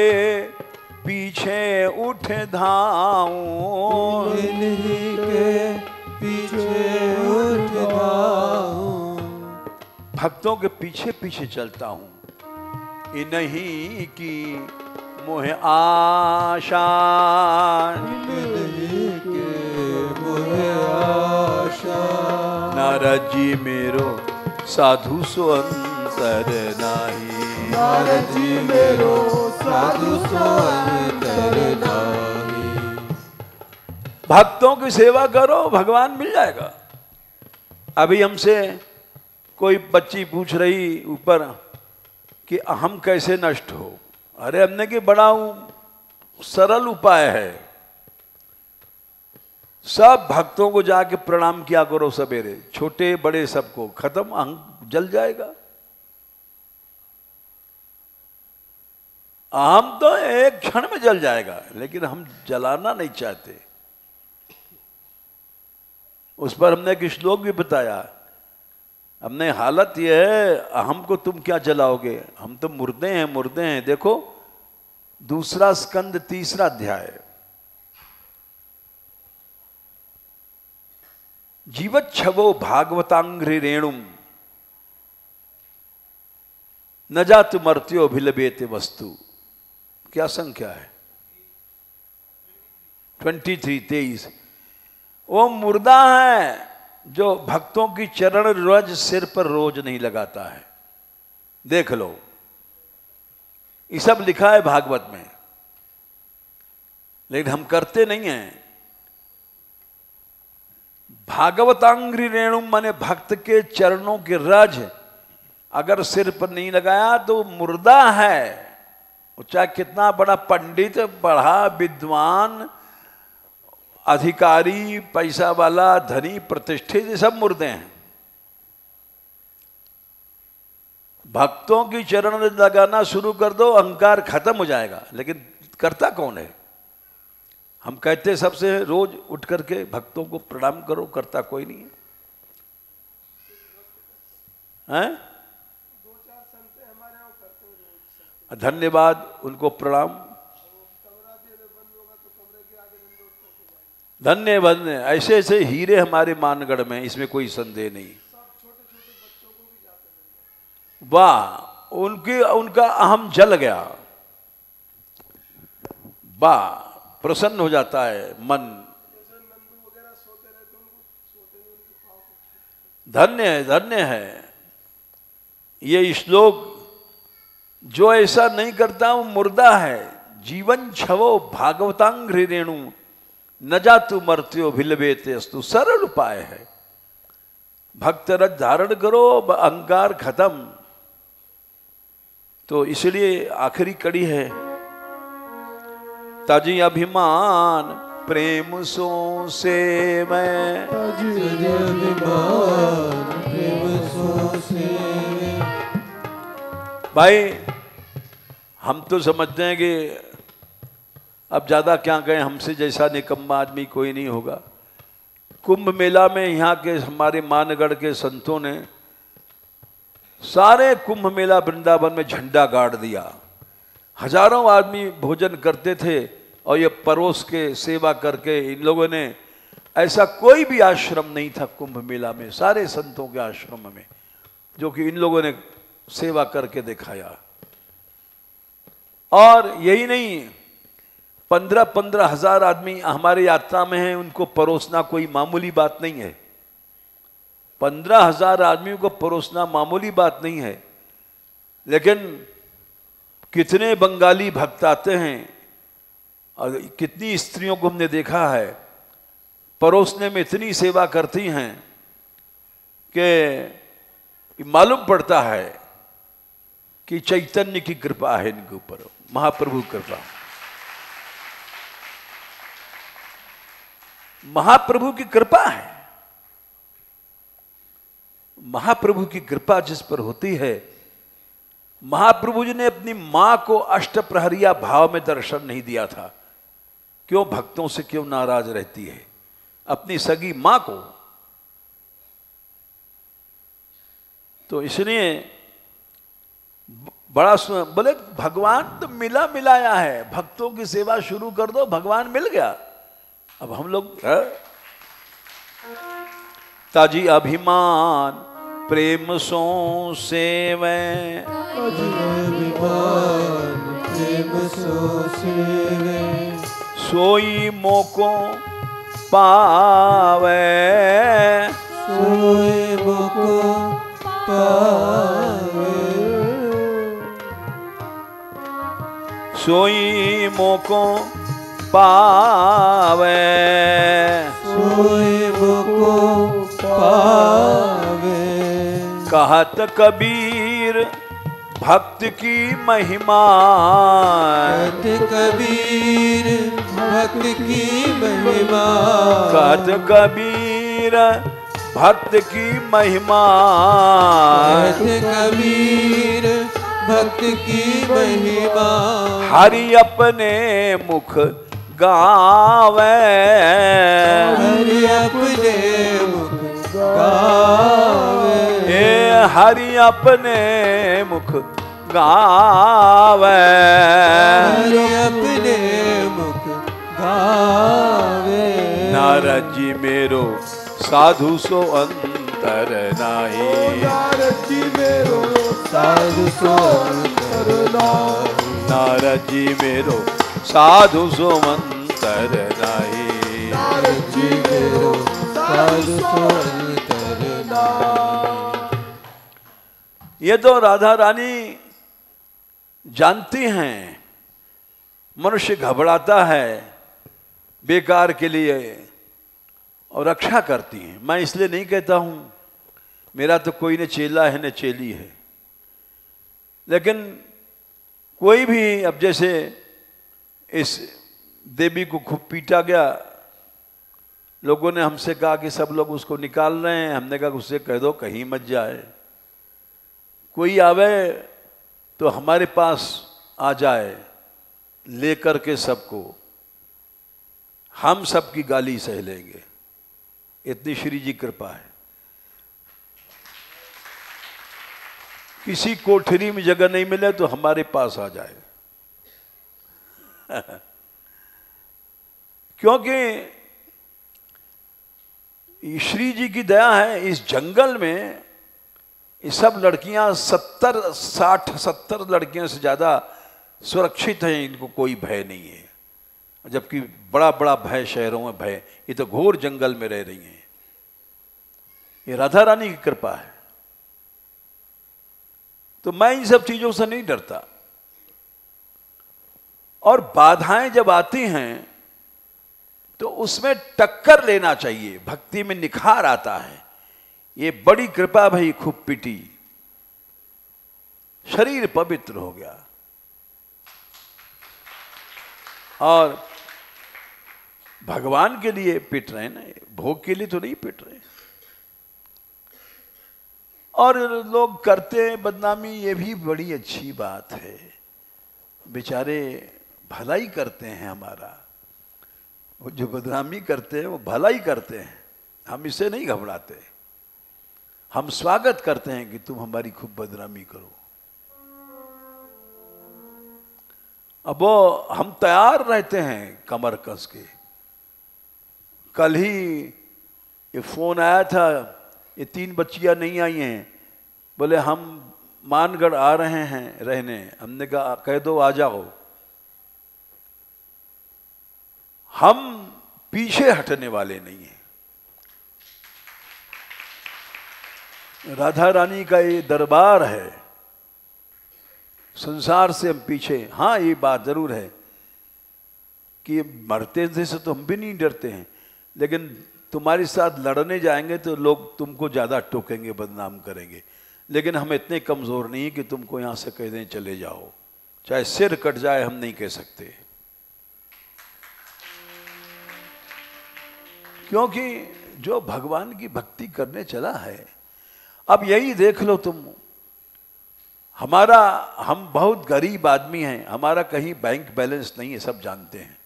S1: पीछे उठ धाऊं,
S2: इन्हीं के पीछे उठ जाऊं।
S1: भक्तों के पीछे पीछे चलता हूं। इन्हीं की मोह आशा,
S2: इन्हीं के मोह आशा।
S1: नारद जी मेरो साधु सो अंतर नाही।
S2: नारद जी मेरो साधु सो अंतर नाही।
S1: भक्तों की सेवा करो, भगवान मिल जाएगा। अभी हमसे कोई बच्ची पूछ रही ऊपर कि अहम कैसे नष्ट हो। अरे हमने कि बड़ा सरल उपाय है। सब भक्तों को जाके प्रणाम किया करो सवेरे, छोटे बड़े सबको, खत्म, अहम जल जाएगा। अहम तो एक क्षण में जल जाएगा, लेकिन हम जलाना नहीं चाहते। उस पर हमने एक श्लोक भी बताया। हमने हालत यह है, अहम को तुम क्या जलाओगे, हम तो मुर्दे हैं, मुर्दे हैं। देखो दूसरा स्कंद 3रा अध्याय। जीवच्छवो भागवतांग्रि रेणुम न जातु मर्त्यो अभिलभेते वस्तु। क्या संख्या है? 23 वो मुर्दा है जो भक्तों की चरण रज सिर पर रोज नहीं लगाता है। देख लो, ये सब लिखा है भागवत में, लेकिन हम करते नहीं हैं। भागवतांग्रि रेणु माने भक्त के चरणों के रज अगर सिर पर नहीं लगाया तो मुर्दा है। वो चाहे कितना बड़ा पंडित, बड़ा विद्वान, अधिकारी, पैसा वाला, धनी, प्रतिष्ठित, ये सब मुर्दे हैं। भक्तों की चरण लगाना शुरू कर दो, अहंकार खत्म हो जाएगा। लेकिन करता कौन है? हम कहते सबसे रोज उठ करके भक्तों को प्रणाम करो, करता कोई नहीं है। हैं? धन्यवाद, उनको प्रणाम। धन्यवाद। ऐसे ऐसे हीरे हमारे मानगढ़ में, इसमें कोई संदेह नहीं। वाह, उनका अहम जल गया। वाह, प्रसन्न हो जाता है मन। धन्य है, धन्य है। ये श्लोक जो ऐसा नहीं करता वो मुर्दा है। जीवन छवो भागवतांग्रि रेणु, न जातु मर्त्यो भिलवेते अस्तु। सरल उपाय है। भक्त रस धारण करो, अहंकार खत्म। तो इसलिए आखिरी कड़ी है, ताजी अभिमान प्रेम सो से मैं,
S2: ताजी अभिमान प्रेम सो से।
S1: भाई हम तो समझते हैं कि अब ज्यादा क्या कहें, हमसे जैसा निकम्मा आदमी कोई नहीं होगा। कुंभ मेला में यहाँ के हमारे मानगढ़ के संतों ने सारे कुंभ मेला वृंदावन में झंडा गाड़ दिया। हजारों आदमी भोजन करते थे और ये परोस के सेवा करके इन लोगों ने, ऐसा कोई भी आश्रम नहीं था कुंभ मेला में, सारे संतों के आश्रम में, जो कि इन लोगों ने सेवा करके दिखाया। और यही नहीं, 15-15 हजार आदमी हमारी यात्रा में हैं, उनको परोसना कोई मामूली बात नहीं है। 15,000 आदमियों को परोसना मामूली बात नहीं है। लेकिन कितने बंगाली भक्त आते हैं और कितनी स्त्रियों को हमने देखा है परोसने में इतनी सेवा करती हैं कि मालूम पड़ता है कि चैतन्य की कृपा है इनके ऊपर, महाप्रभु कृपा। महाप्रभु की कृपा है। महाप्रभु की कृपा जिस पर होती है, महाप्रभु जी ने अपनी मां को अष्टप्रहरिया भाव में दर्शन नहीं दिया था। क्यों भक्तों से क्यों नाराज रहती है? अपनी सगी मां को। तो इसलिए बड़ा बोले भगवान तो मिला मिलाया है, भक्तों की सेवा शुरू कर दो, भगवान मिल गया। अब हम लोग ताजी अभिमान प्रेम सो सेवे,
S2: ताजी अभिमान प्रेम सो सेवे,
S1: सोई मोको पावे,
S2: सोई मोको पावे,
S1: सोई मोको पावे,
S2: सोई मोको पावे।
S1: कहत कबीर भक्त की महिमा,
S2: कहत कबीर भक्त की महिमा,
S1: कहत कबीर भक्त की महिमा,
S2: कहत कबीर भक्त की महिमा।
S1: हरि अपने मुख गावे,
S2: हरि अपने मुख गावे,
S1: हे हरि अपने मुख गावे,
S2: हरि अपने मुख गावे।
S1: नारद जी मेरो साधु सो अंतर नाही,
S2: नारद जी मेरो साधु सो अंतर नाही,
S1: नारद जी मेरो साधु सो अंतर नाही,
S2: नारद जी मेरो साधु सो अंतर नाही।
S1: ये तो राधा रानी जानती हैं मनुष्य घबराता है बेकार के लिए और रक्षा करती हैं। मैं इसलिए नहीं कहता हूं मेरा तो कोई न चेला है न चेली है, लेकिन कोई भी, अब जैसे इस देवी को खूब पीटा गया, लोगों ने हमसे कहा कि सब लोग उसको निकाल रहे हैं, हमने कहा उससे कह दो कहीं मत जाए, कोई आवे तो हमारे पास आ जाए लेकर के सबको, हम सबकी गाली सह लेंगे, इतनी श्री जी कृपा है। किसी कोठरी में जगह नहीं मिले तो हमारे पास आ जाए। क्योंकि श्री जी की दया है, इस जंगल में ये सब लड़कियां 60-70 लड़कियों से ज्यादा सुरक्षित हैं, इनको कोई भय नहीं है। जबकि बड़ा बड़ा भय शहरों में भय, ये तो घोर जंगल में रह रही हैं। ये राधा रानी की कृपा है। तो मैं इन सब चीजों से नहीं डरता। और बाधाएं जब आती हैं तो उसमें टक्कर लेना चाहिए, भक्ति में निखार आता है। ये बड़ी कृपा भाई, खूब पिटी, शरीर पवित्र हो गया। और भगवान के लिए पिट रहे हैं ना, भोग के लिए तो नहीं पिट रहे। और लोग करते हैं बदनामी, ये भी बड़ी अच्छी बात है। बेचारे भलाई करते हैं हमारा, वो जो बदनामी करते हैं वो भलाई करते हैं। हम इससे नहीं घबराते, हम स्वागत करते हैं कि तुम हमारी खूब बदनामी करो। अब वो हम तैयार रहते हैं कमर कस के। कल ही ये फोन आया था, ये 3 बच्चियां नहीं आई हैं, बोले हम मानगढ़ आ रहे हैं रहने। हमने कहा कह दो आ जाओ। हम पीछे हटने वाले नहीं हैं। राधा रानी का ये दरबार है, संसार से हम पीछे। हाँ, ये बात जरूर है कि मरते से तो हम भी नहीं डरते हैं, लेकिन तुम्हारे साथ लड़ने जाएंगे तो लोग तुमको ज्यादा टोकेंगे, बदनाम करेंगे। लेकिन हम इतने कमजोर नहीं कि तुमको यहां से कह दें चले जाओ, चाहे सिर कट जाए हम नहीं कह सकते। क्योंकि जो भगवान की भक्ति करने चला है, अब यही देख लो तुम, हम बहुत गरीब आदमी हैं, हमारा कहीं बैंक बैलेंस नहीं है, सब जानते हैं।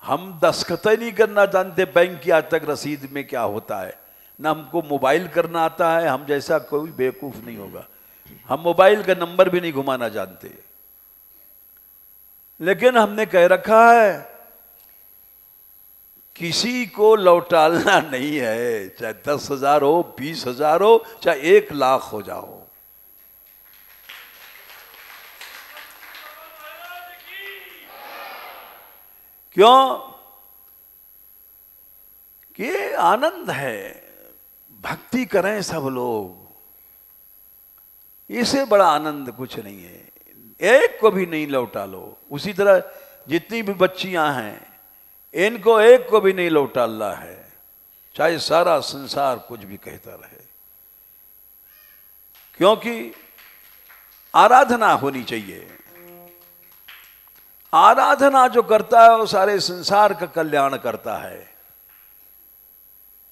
S1: हम दस्तखत नहीं करना जानते बैंक की आज तक रसीद में क्या होता है, ना हमको मोबाइल करना आता है। हम जैसा कोई बेवकूफ नहीं होगा, हम मोबाइल का नंबर भी नहीं घुमाना जानते। लेकिन हमने कह रखा है किसी को लौटाना नहीं है, चाहे 10,000 हो, 20,000 हो, चाहे 1 लाख हो जाओ। क्यों? कि आनंद है, भक्ति करें सब लोग, इससे बड़ा आनंद कुछ नहीं है। एक को भी नहीं लौटा लो। उसी तरह जितनी भी बच्चियां हैं, इनको एक को भी नहीं लौटाना है, चाहे सारा संसार कुछ भी कहता रहे। क्योंकि आराधना होनी चाहिए। आराधना जो करता है वो सारे संसार का कल्याण करता है।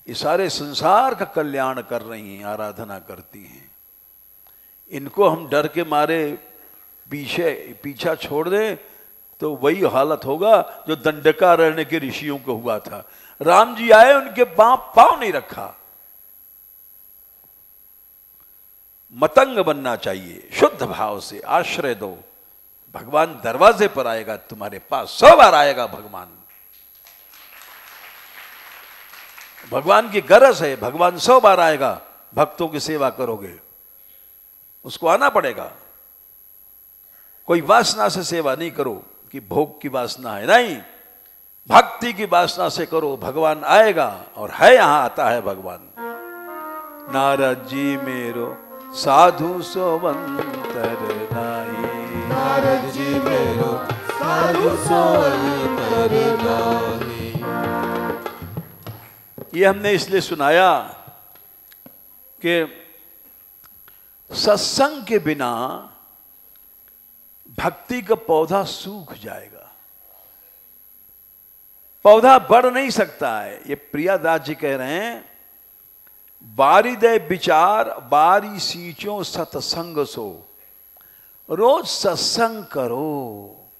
S1: ये सारे संसार का कल्याण कर रही हैं, आराधना करती हैं। इनको हम डर के मारे पीछा छोड़ दें तो वही हालत होगा जो दंडकारण्य के ऋषियों को हुआ था। राम जी आए, उनके पांव नहीं रखा। मतंग बनना चाहिए, शुद्ध भाव से आश्रय दो। भगवान दरवाजे पर आएगा, तुम्हारे पास 100 बार आएगा भगवान। भगवान की गरज है, भगवान 100 बार आएगा। भक्तों की सेवा करोगे, उसको आना पड़ेगा। कोई वासना से सेवा नहीं करो कि भोग की वासना है, नहीं, भक्ति की वासना से करो। भगवान आएगा, और है यहां आता है भगवान। नारद जी मेरो साधु सोवंतर नाई,
S2: नारद जी मेरो साधु सोवंतर नाई।
S1: ये हमने इसलिए सुनाया कि सत्संग के बिना भक्ति का पौधा सूख जाएगा, पौधा बढ़ नहीं सकता है। ये प्रियादास जी कह रहे हैं, बारी दे विचार बारी सींचो सत्संग सो। रोज सत्संग करो,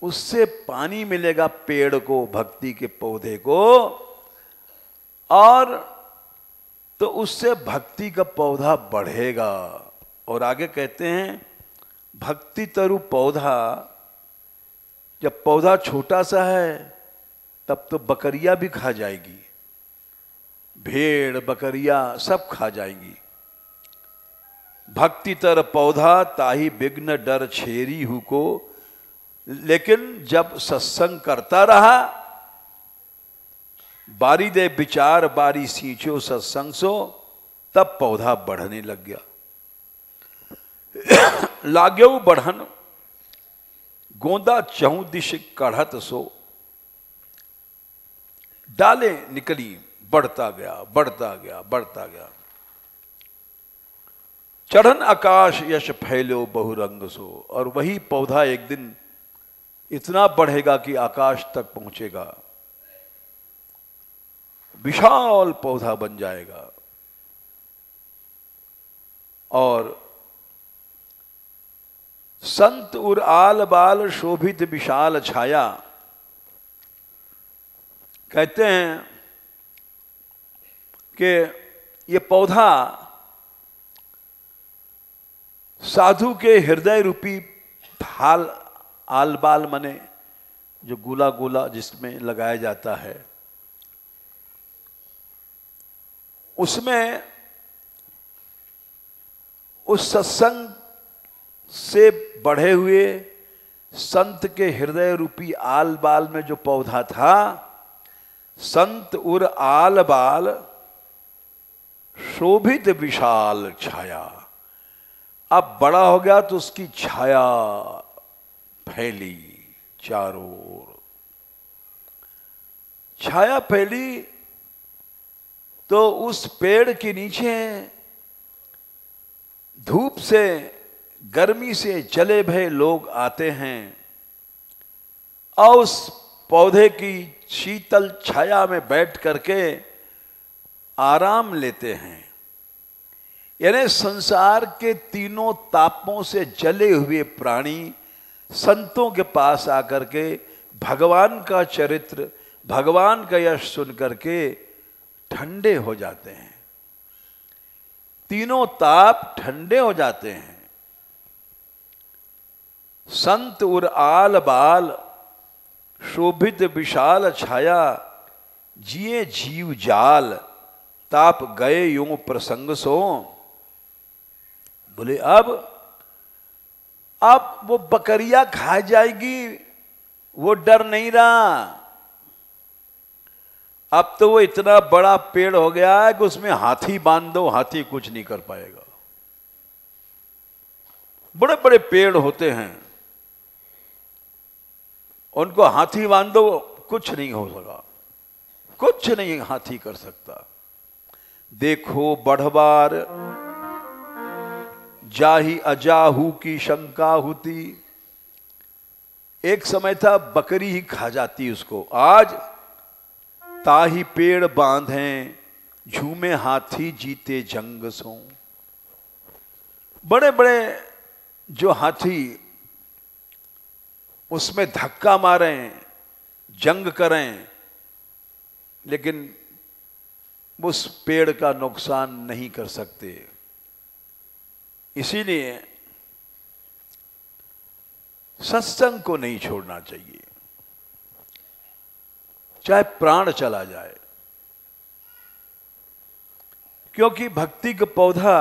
S1: उससे पानी मिलेगा पेड़ को, भक्ति के पौधे को। और तो उससे भक्ति का पौधा बढ़ेगा। और आगे कहते हैं भक्ति तरु पौधा, जब पौधा छोटा सा है तब तो बकरियां भी खा जाएगी, भेड़ बकरियां सब खा जाएंगी। भक्ति तर पौधा ताही विघ्न डर छेरी हु को, लेकिन जब सत्संग करता रहा, बारी दे विचार बारी सींचो सत्संग सो, तब पौधा बढ़ने लग गया। लाग्यो बढ़न गोंदा चहु दिश कढ़त सो, डालें निकली, बढ़ता गया बढ़ता गया बढ़ता गया। चढ़न आकाश यश फैलो बहुरंग सो, और वही पौधा एक दिन इतना बढ़ेगा कि आकाश तक पहुंचेगा, विशाल पौधा बन जाएगा। और संत उर आल बाल शोभित विशाल छाया, कहते हैं कि ये पौधा साधु के हृदय रूपी थाल, आल बाल मने जो गोला गोला जिसमें लगाया जाता है, उसमें उस सत्संग से बढ़े हुए संत के हृदय रूपी आल बाल में जो पौधा था, संत उर आल बाल शोभित विशाल छाया, अब बड़ा हो गया तो उसकी छाया फैली चारों ओर। छाया फैली तो उस पेड़ के नीचे धूप से गर्मी से जले भय लोग आते हैं और उस पौधे की शीतल छाया में बैठ करके आराम लेते हैं। यानी संसार के तीनों तापों से जले हुए प्राणी संतों के पास आकर के भगवान का चरित्र, भगवान का यश सुन करके ठंडे हो जाते हैं, तीनों ताप ठंडे हो जाते हैं। संत उर आल बाल शोभित विशाल छाया, जिए जीव जाल ताप गए यूं प्रसंग सो। बोले अब वो बकरियां खा जाएगी, वो डर नहीं रहा। अब तो वो इतना बड़ा पेड़ हो गया है कि उसमें हाथी बांध दो, हाथी कुछ नहीं कर पाएगा। बड़े बड़े पेड़ होते हैं, उनको हाथी बांध दो, कुछ नहीं हो सका, कुछ नहीं हाथी कर सकता। देखो बढ़वार जाही अजाहू की शंका होती। एक समय था बकरी ही खा जाती उसको, आज ताही पेड़ बांधे झूमे हाथी जीते जंग सो। बड़े बड़े जो हाथी उसमें धक्का मारें, जंग करें, लेकिन उस पेड़ का नुकसान नहीं कर सकते। इसीलिए सत्संग को नहीं छोड़ना चाहिए, चाहे प्राण चला जाए, क्योंकि भक्ति का पौधा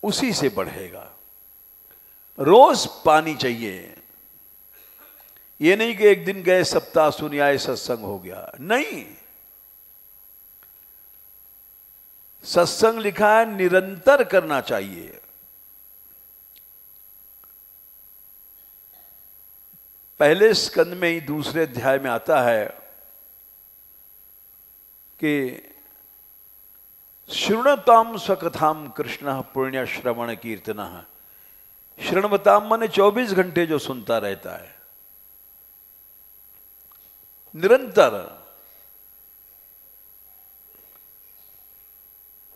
S1: उसी से बढ़ेगा। रोज पानी चाहिए, ये नहीं कि एक दिन गए सप्ताह सुन आए सत्संग हो गया, नहीं। सत्संग लिखा है निरंतर करना चाहिए। पहले स्कंद में ही दूसरे अध्याय में आता है कि शृणुताम स्वकथाम कृष्ण पुण्य श्रवण कीर्तन। शृणवताम माने 24 घंटे जो सुनता रहता है, निरंतर।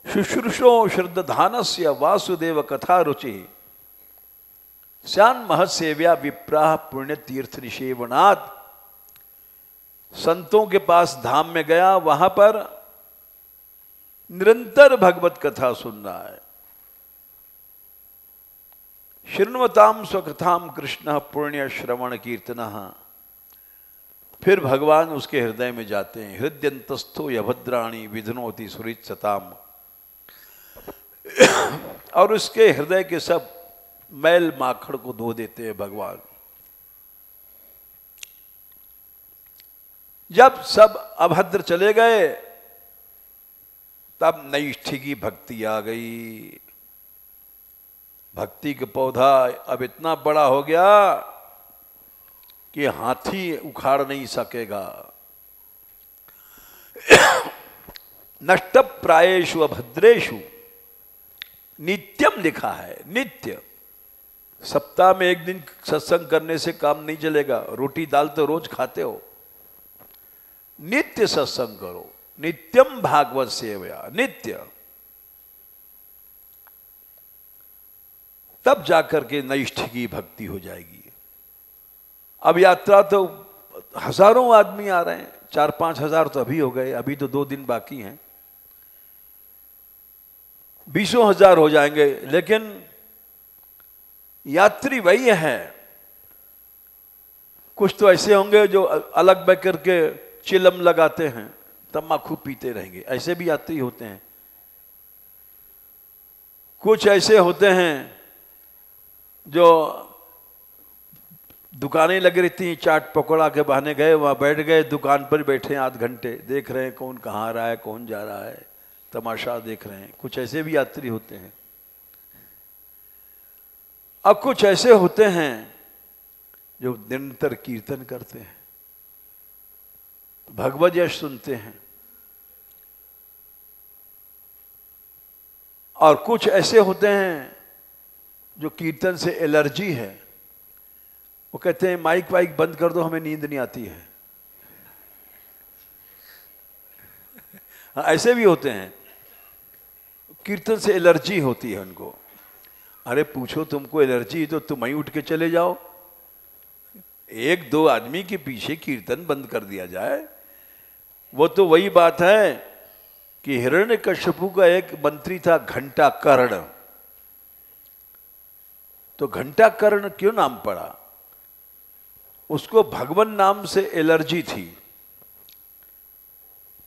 S1: शुश्रूषो श्रद्धानस्य वासुदेव कथा रुचि श्यान महत्सेव्या विप्राह पुण्य तीर्थ निषेवनात्। संतों के पास धाम में गया, वहां पर निरंतर भगवत कथा सुन रहा है। शृण्वताम स्वकथाम कृष्ण पुण्य श्रवण कीर्तनः, फिर भगवान उसके हृदय में जाते हैं। हृदयंतस्थो यभद्राणी विधनोति सुरित सताम, और उसके हृदय के सब मैल माखड़ को धो देते हैं भगवान। जब सब अभद्र चले गए तब नैष्ठि की भक्ति आ गई। भक्ति का पौधा अब इतना बड़ा हो गया कि हाथी उखाड़ नहीं सकेगा। नष्ट प्रायेषु अभद्रेषु नित्यम लिखा है। नित्य, सप्ताह में एक दिन सत्संग करने से काम नहीं चलेगा। रोटी दाल तो रोज खाते हो, नित्य सत्संग करो। नित्यम भागवत सेवया, नित्य, तब जाकर के नैष्ठि की भक्ति हो जाएगी। अब यात्रा तो हजारों आदमी आ रहे हैं, 4-5 हजार तो अभी हो गए, अभी तो 2 दिन बाकी हैं। 20 हजार हो जाएंगे, लेकिन यात्री वही है। कुछ तो ऐसे होंगे जो अलग बह करके चिलम लगाते हैं, तम्बाकू पीते रहेंगे, ऐसे भी यात्री होते हैं। कुछ ऐसे होते हैं जो दुकानें लगी रहती हैं, चाट पकौड़ा के बहाने गए, वहां बैठ गए, दुकान पर बैठे आध घंटे, देख रहे हैं कौन कहाँ आ रहा है, कौन जा रहा है, तमाशा देख रहे हैं। कुछ ऐसे भी यात्री होते हैं। अब कुछ ऐसे होते हैं जो निरंतर कीर्तन करते हैं, भगवत यश सुनते हैं। और कुछ ऐसे होते हैं जो कीर्तन से एलर्जी है, वो कहते हैं माइक वाइक बंद कर दो, हमें नींद नहीं आती है। हाँ, ऐसे भी होते हैं, कीर्तन से एलर्जी होती है उनको। अरे पूछो तुमको एलर्जी तो तुम ही उठ के चले जाओ, 1-2 आदमी के पीछे कीर्तन बंद कर दिया जाए। वो तो वही बात है कि हिरण्यकश्यपु का एक मंत्री था घंटाकर्ण। तो घंटाकर्ण क्यों नाम पड़ा? उसको भगवान नाम से एलर्जी थी,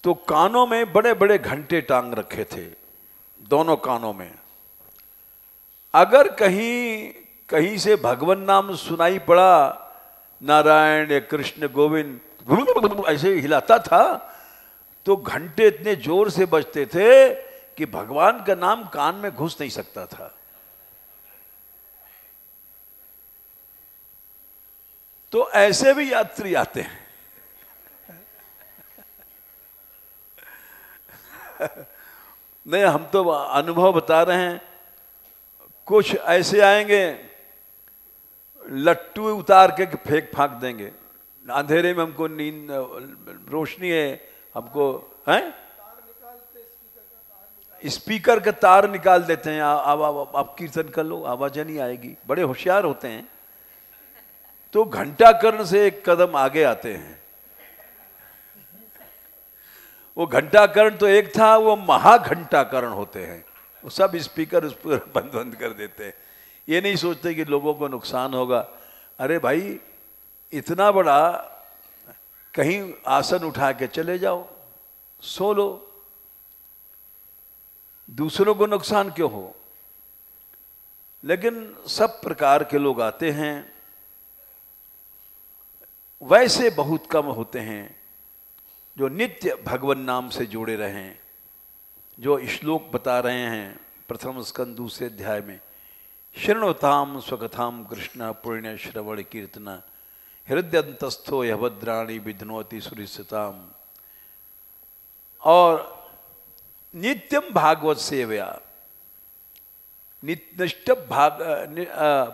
S1: तो कानों में बड़े बड़े घंटे टांग रखे थे, दोनों कानों में। अगर कहीं कहीं से भगवान नाम सुनाई पड़ा, नारायण या कृष्ण गोविंद ऐसे हिलाता था, तो घंटे इतने जोर से बजते थे कि भगवान का नाम कान में घुस नहीं सकता था। तो ऐसे भी यात्री आते हैं। नहीं, हम तो अनुभव बता रहे हैं। कुछ ऐसे आएंगे, लट्टू उतार के फेंक फाक देंगे। अंधेरे में हमको नींद, रोशनी है हमको, हैं स्पीकर का तार निकाल देते हैं। आप कीर्तन कर लो, आवाज नहीं आएगी। बड़े होशियार होते हैं। तो घंटाकर्ण से एक कदम आगे आते हैं। वो घंटाकर्ण तो एक था, वो महाघंटाकर्ण होते हैं। वो सब स्पीकर उस पर बंद बंद कर देते हैं। ये नहीं सोचते कि लोगों को नुकसान होगा। अरे भाई, इतना बड़ा, कहीं आसन उठा के चले जाओ, सो लो, दूसरों को नुकसान क्यों हो। लेकिन सब प्रकार के लोग आते हैं। वैसे बहुत कम होते हैं जो नित्य भगवान नाम से जुड़े रहें। जो श्लोक बता रहे हैं प्रथम स्कंद 2 अध्याय में, शृण्वताम स्वकथाम कृष्ण पुण्य श्रवण कीर्तन हृदयंतस्थो यभद्राणी विधनोति सुरिसताम, और नित्यम भागवत सेवया। नष्ट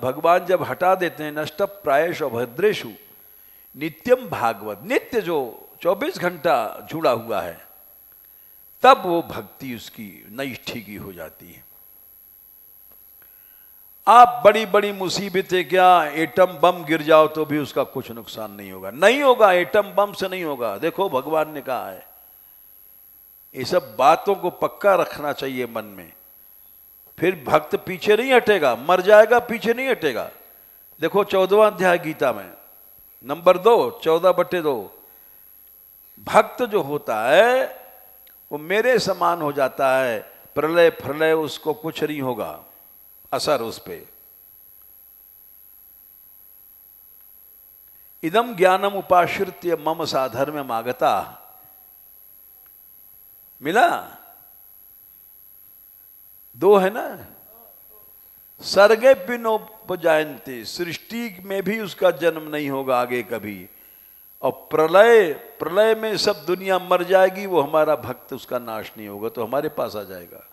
S1: भगवान जब हटा देते हैं, नष्ट प्रायेषु अभद्रेषु नित्यम भागवत, नित्य जो 24 घंटा जुड़ा हुआ है, तब वो भक्ति उसकी नैष्ठि की हो जाती है। आप बड़ी बड़ी मुसीबतें, क्या एटम बम गिर जाओ तो भी उसका कुछ नुकसान नहीं होगा। नहीं होगा, एटम बम से नहीं होगा। देखो भगवान ने कहा है, ये सब बातों को पक्का रखना चाहिए मन में, फिर भक्त पीछे नहीं हटेगा, मर जाएगा पीछे नहीं हटेगा। देखो 14वां अध्याय गीता में नंबर 2 14/2, भक्त जो होता है वो मेरे समान हो जाता है, प्रलय प्रलय उसको कुछ नहीं होगा असर उस पे। इदम ज्ञानम उपाश्रित्य मम साधर्म्यम आगता, मिला 2 है ना। सर्गे पिनोपजायन्ते, सृष्टि में भी उसका जन्म नहीं होगा आगे कभी, और प्रलय प्रलय में सब दुनिया मर जाएगी, वो हमारा भक्त उसका नाश नहीं होगा तो हमारे पास आ जाएगा।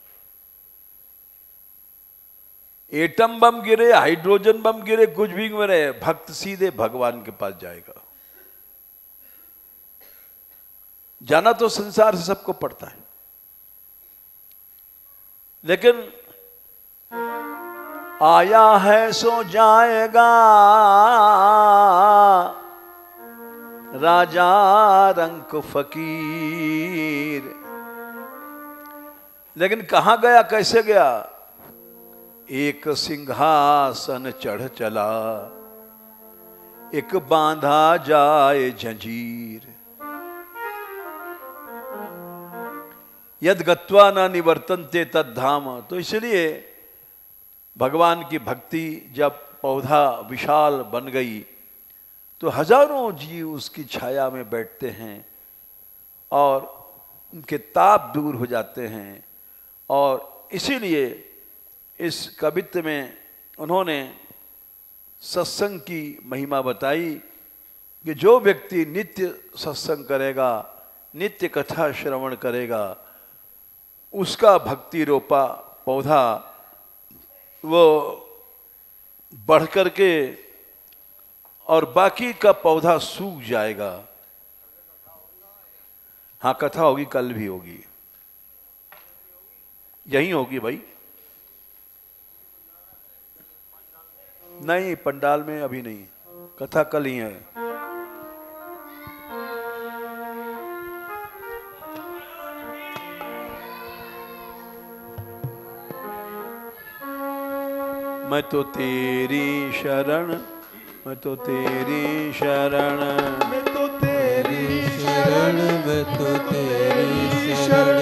S1: एटम बम गिरे, हाइड्रोजन बम गिरे, कुछ भी गिरे, भक्त सीधे भगवान के पास जाएगा। जाना तो संसार से सबको पड़ता है, लेकिन आया है सो जाएगा, राजा रंक फकीर। लेकिन कहां गया, कैसे गया? एक सिंहासन चढ़ चला, एक बांधा जाए जंजीर। यद गत्वा न निवर्तन्ते तद धाम। तो इसलिए भगवान की भक्ति जब पौधा विशाल बन गई तो हजारों जीव उसकी छाया में बैठते हैं और उनके ताप दूर हो जाते हैं। और इसीलिए इस कवित्व में उन्होंने सत्संग की महिमा बताई कि जो व्यक्ति नित्य सत्संग करेगा, नित्य कथा श्रवण करेगा, उसका भक्ति रोपा पौधा वो बढ़ करके और बाकी का पौधा सूख जाएगा। हाँ, कथा होगी, कल भी होगी, यहीं होगी भाई। नहीं, पंडाल में अभी नहीं, कथा कल ही है। मैं तो तेरी शरण, मैं तो तेरी शरण,
S2: मैं तो तेरी शरण, मैं तो तेरी शरण,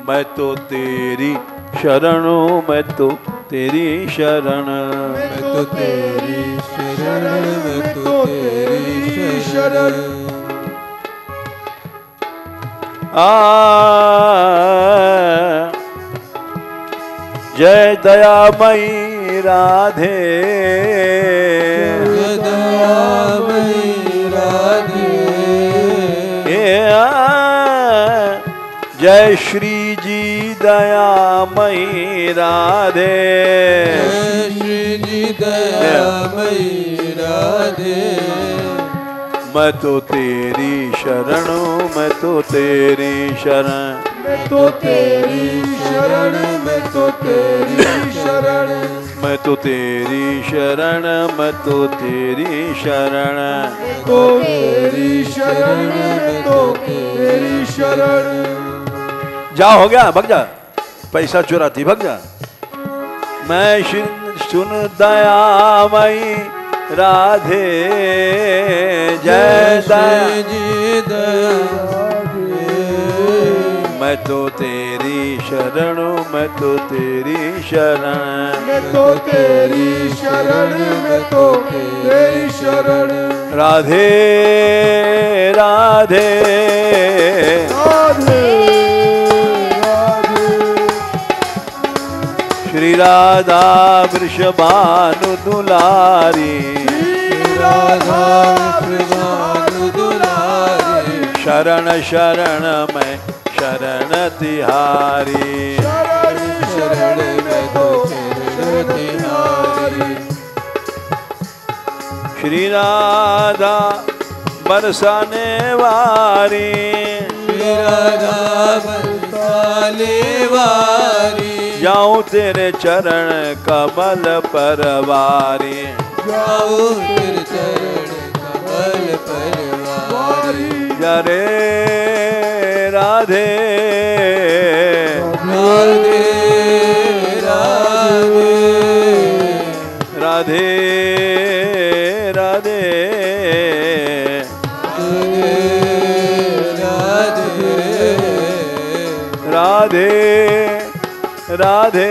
S1: मैं तो तेरी शरण, मैं तो तेरी शरण,
S2: मैं तो तेरी शरण, मैं तो तेरी शरण।
S1: जय दयामयी राधे,
S2: जय दयामयी राधे,
S1: जय श्री जी दयामयी राधे,
S2: जय श्री जी दयामयी राधे।
S1: मैं तो तेरी शरण, मैं तो तेरी शरण,
S2: मैं तो तेरी शरण, मैं तो तेरी शरण,
S1: मैं तो तेरी शरण, मैं तो तेरी शरण,
S2: मैं तो तेरी शरण, मैं तो तेरी शरण।
S1: जा, हो गया, भग जा, पैसा चुराती, भग जा। मैं सुन दयामयी राधे, जय
S2: जय जी दया।
S1: मैं तो तेरी शरण, मैं तो तेरी शरण,
S2: मैं तो तेरी शरण, मैं तो तेरी शरण।
S1: राधे राधे
S2: राधे राधे।
S1: श्री राधा वृषभानु दुलारी,
S2: राधा वृषभानु दुलारी,
S1: शरण शरण मैं शरण तिहारी,
S2: शरण शरण मैं तो शरण तिहारी।
S1: श्री राधा बरसाने वारी,
S2: श्री राधा बरसाने वारी,
S1: जाऊं तेरे चरण कमल परवारी,
S2: जाऊं तेरे चरण कमल परवारी।
S1: राधे राधे
S2: राधे राधे
S1: राधे राधे राधे राधे
S2: राधे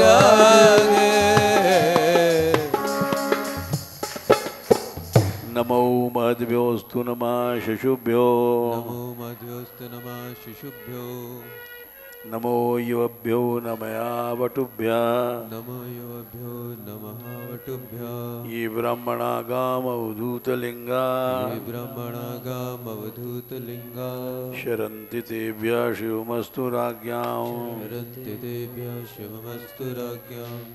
S2: राधे
S1: नमो महद्भ्योऽस्तु नमः शिशुभ्यो
S2: नमो मध्योस्तु नमः शिशुभ्यो
S1: नमो युवभ्यो नमया वटुभ्यः
S2: नमो युवभ्यो नमः वटुभ्यः
S1: ये ब्राह्मणागामवधूतलिङ्गा
S2: ये ब्राह्मणागामवधूतलिङ्गा
S1: शरन्ति तेभ्यः शिवमस्तु राज्ञाम्
S2: शरन्ति देभ्यः शिवमस्तु राज्ञाम्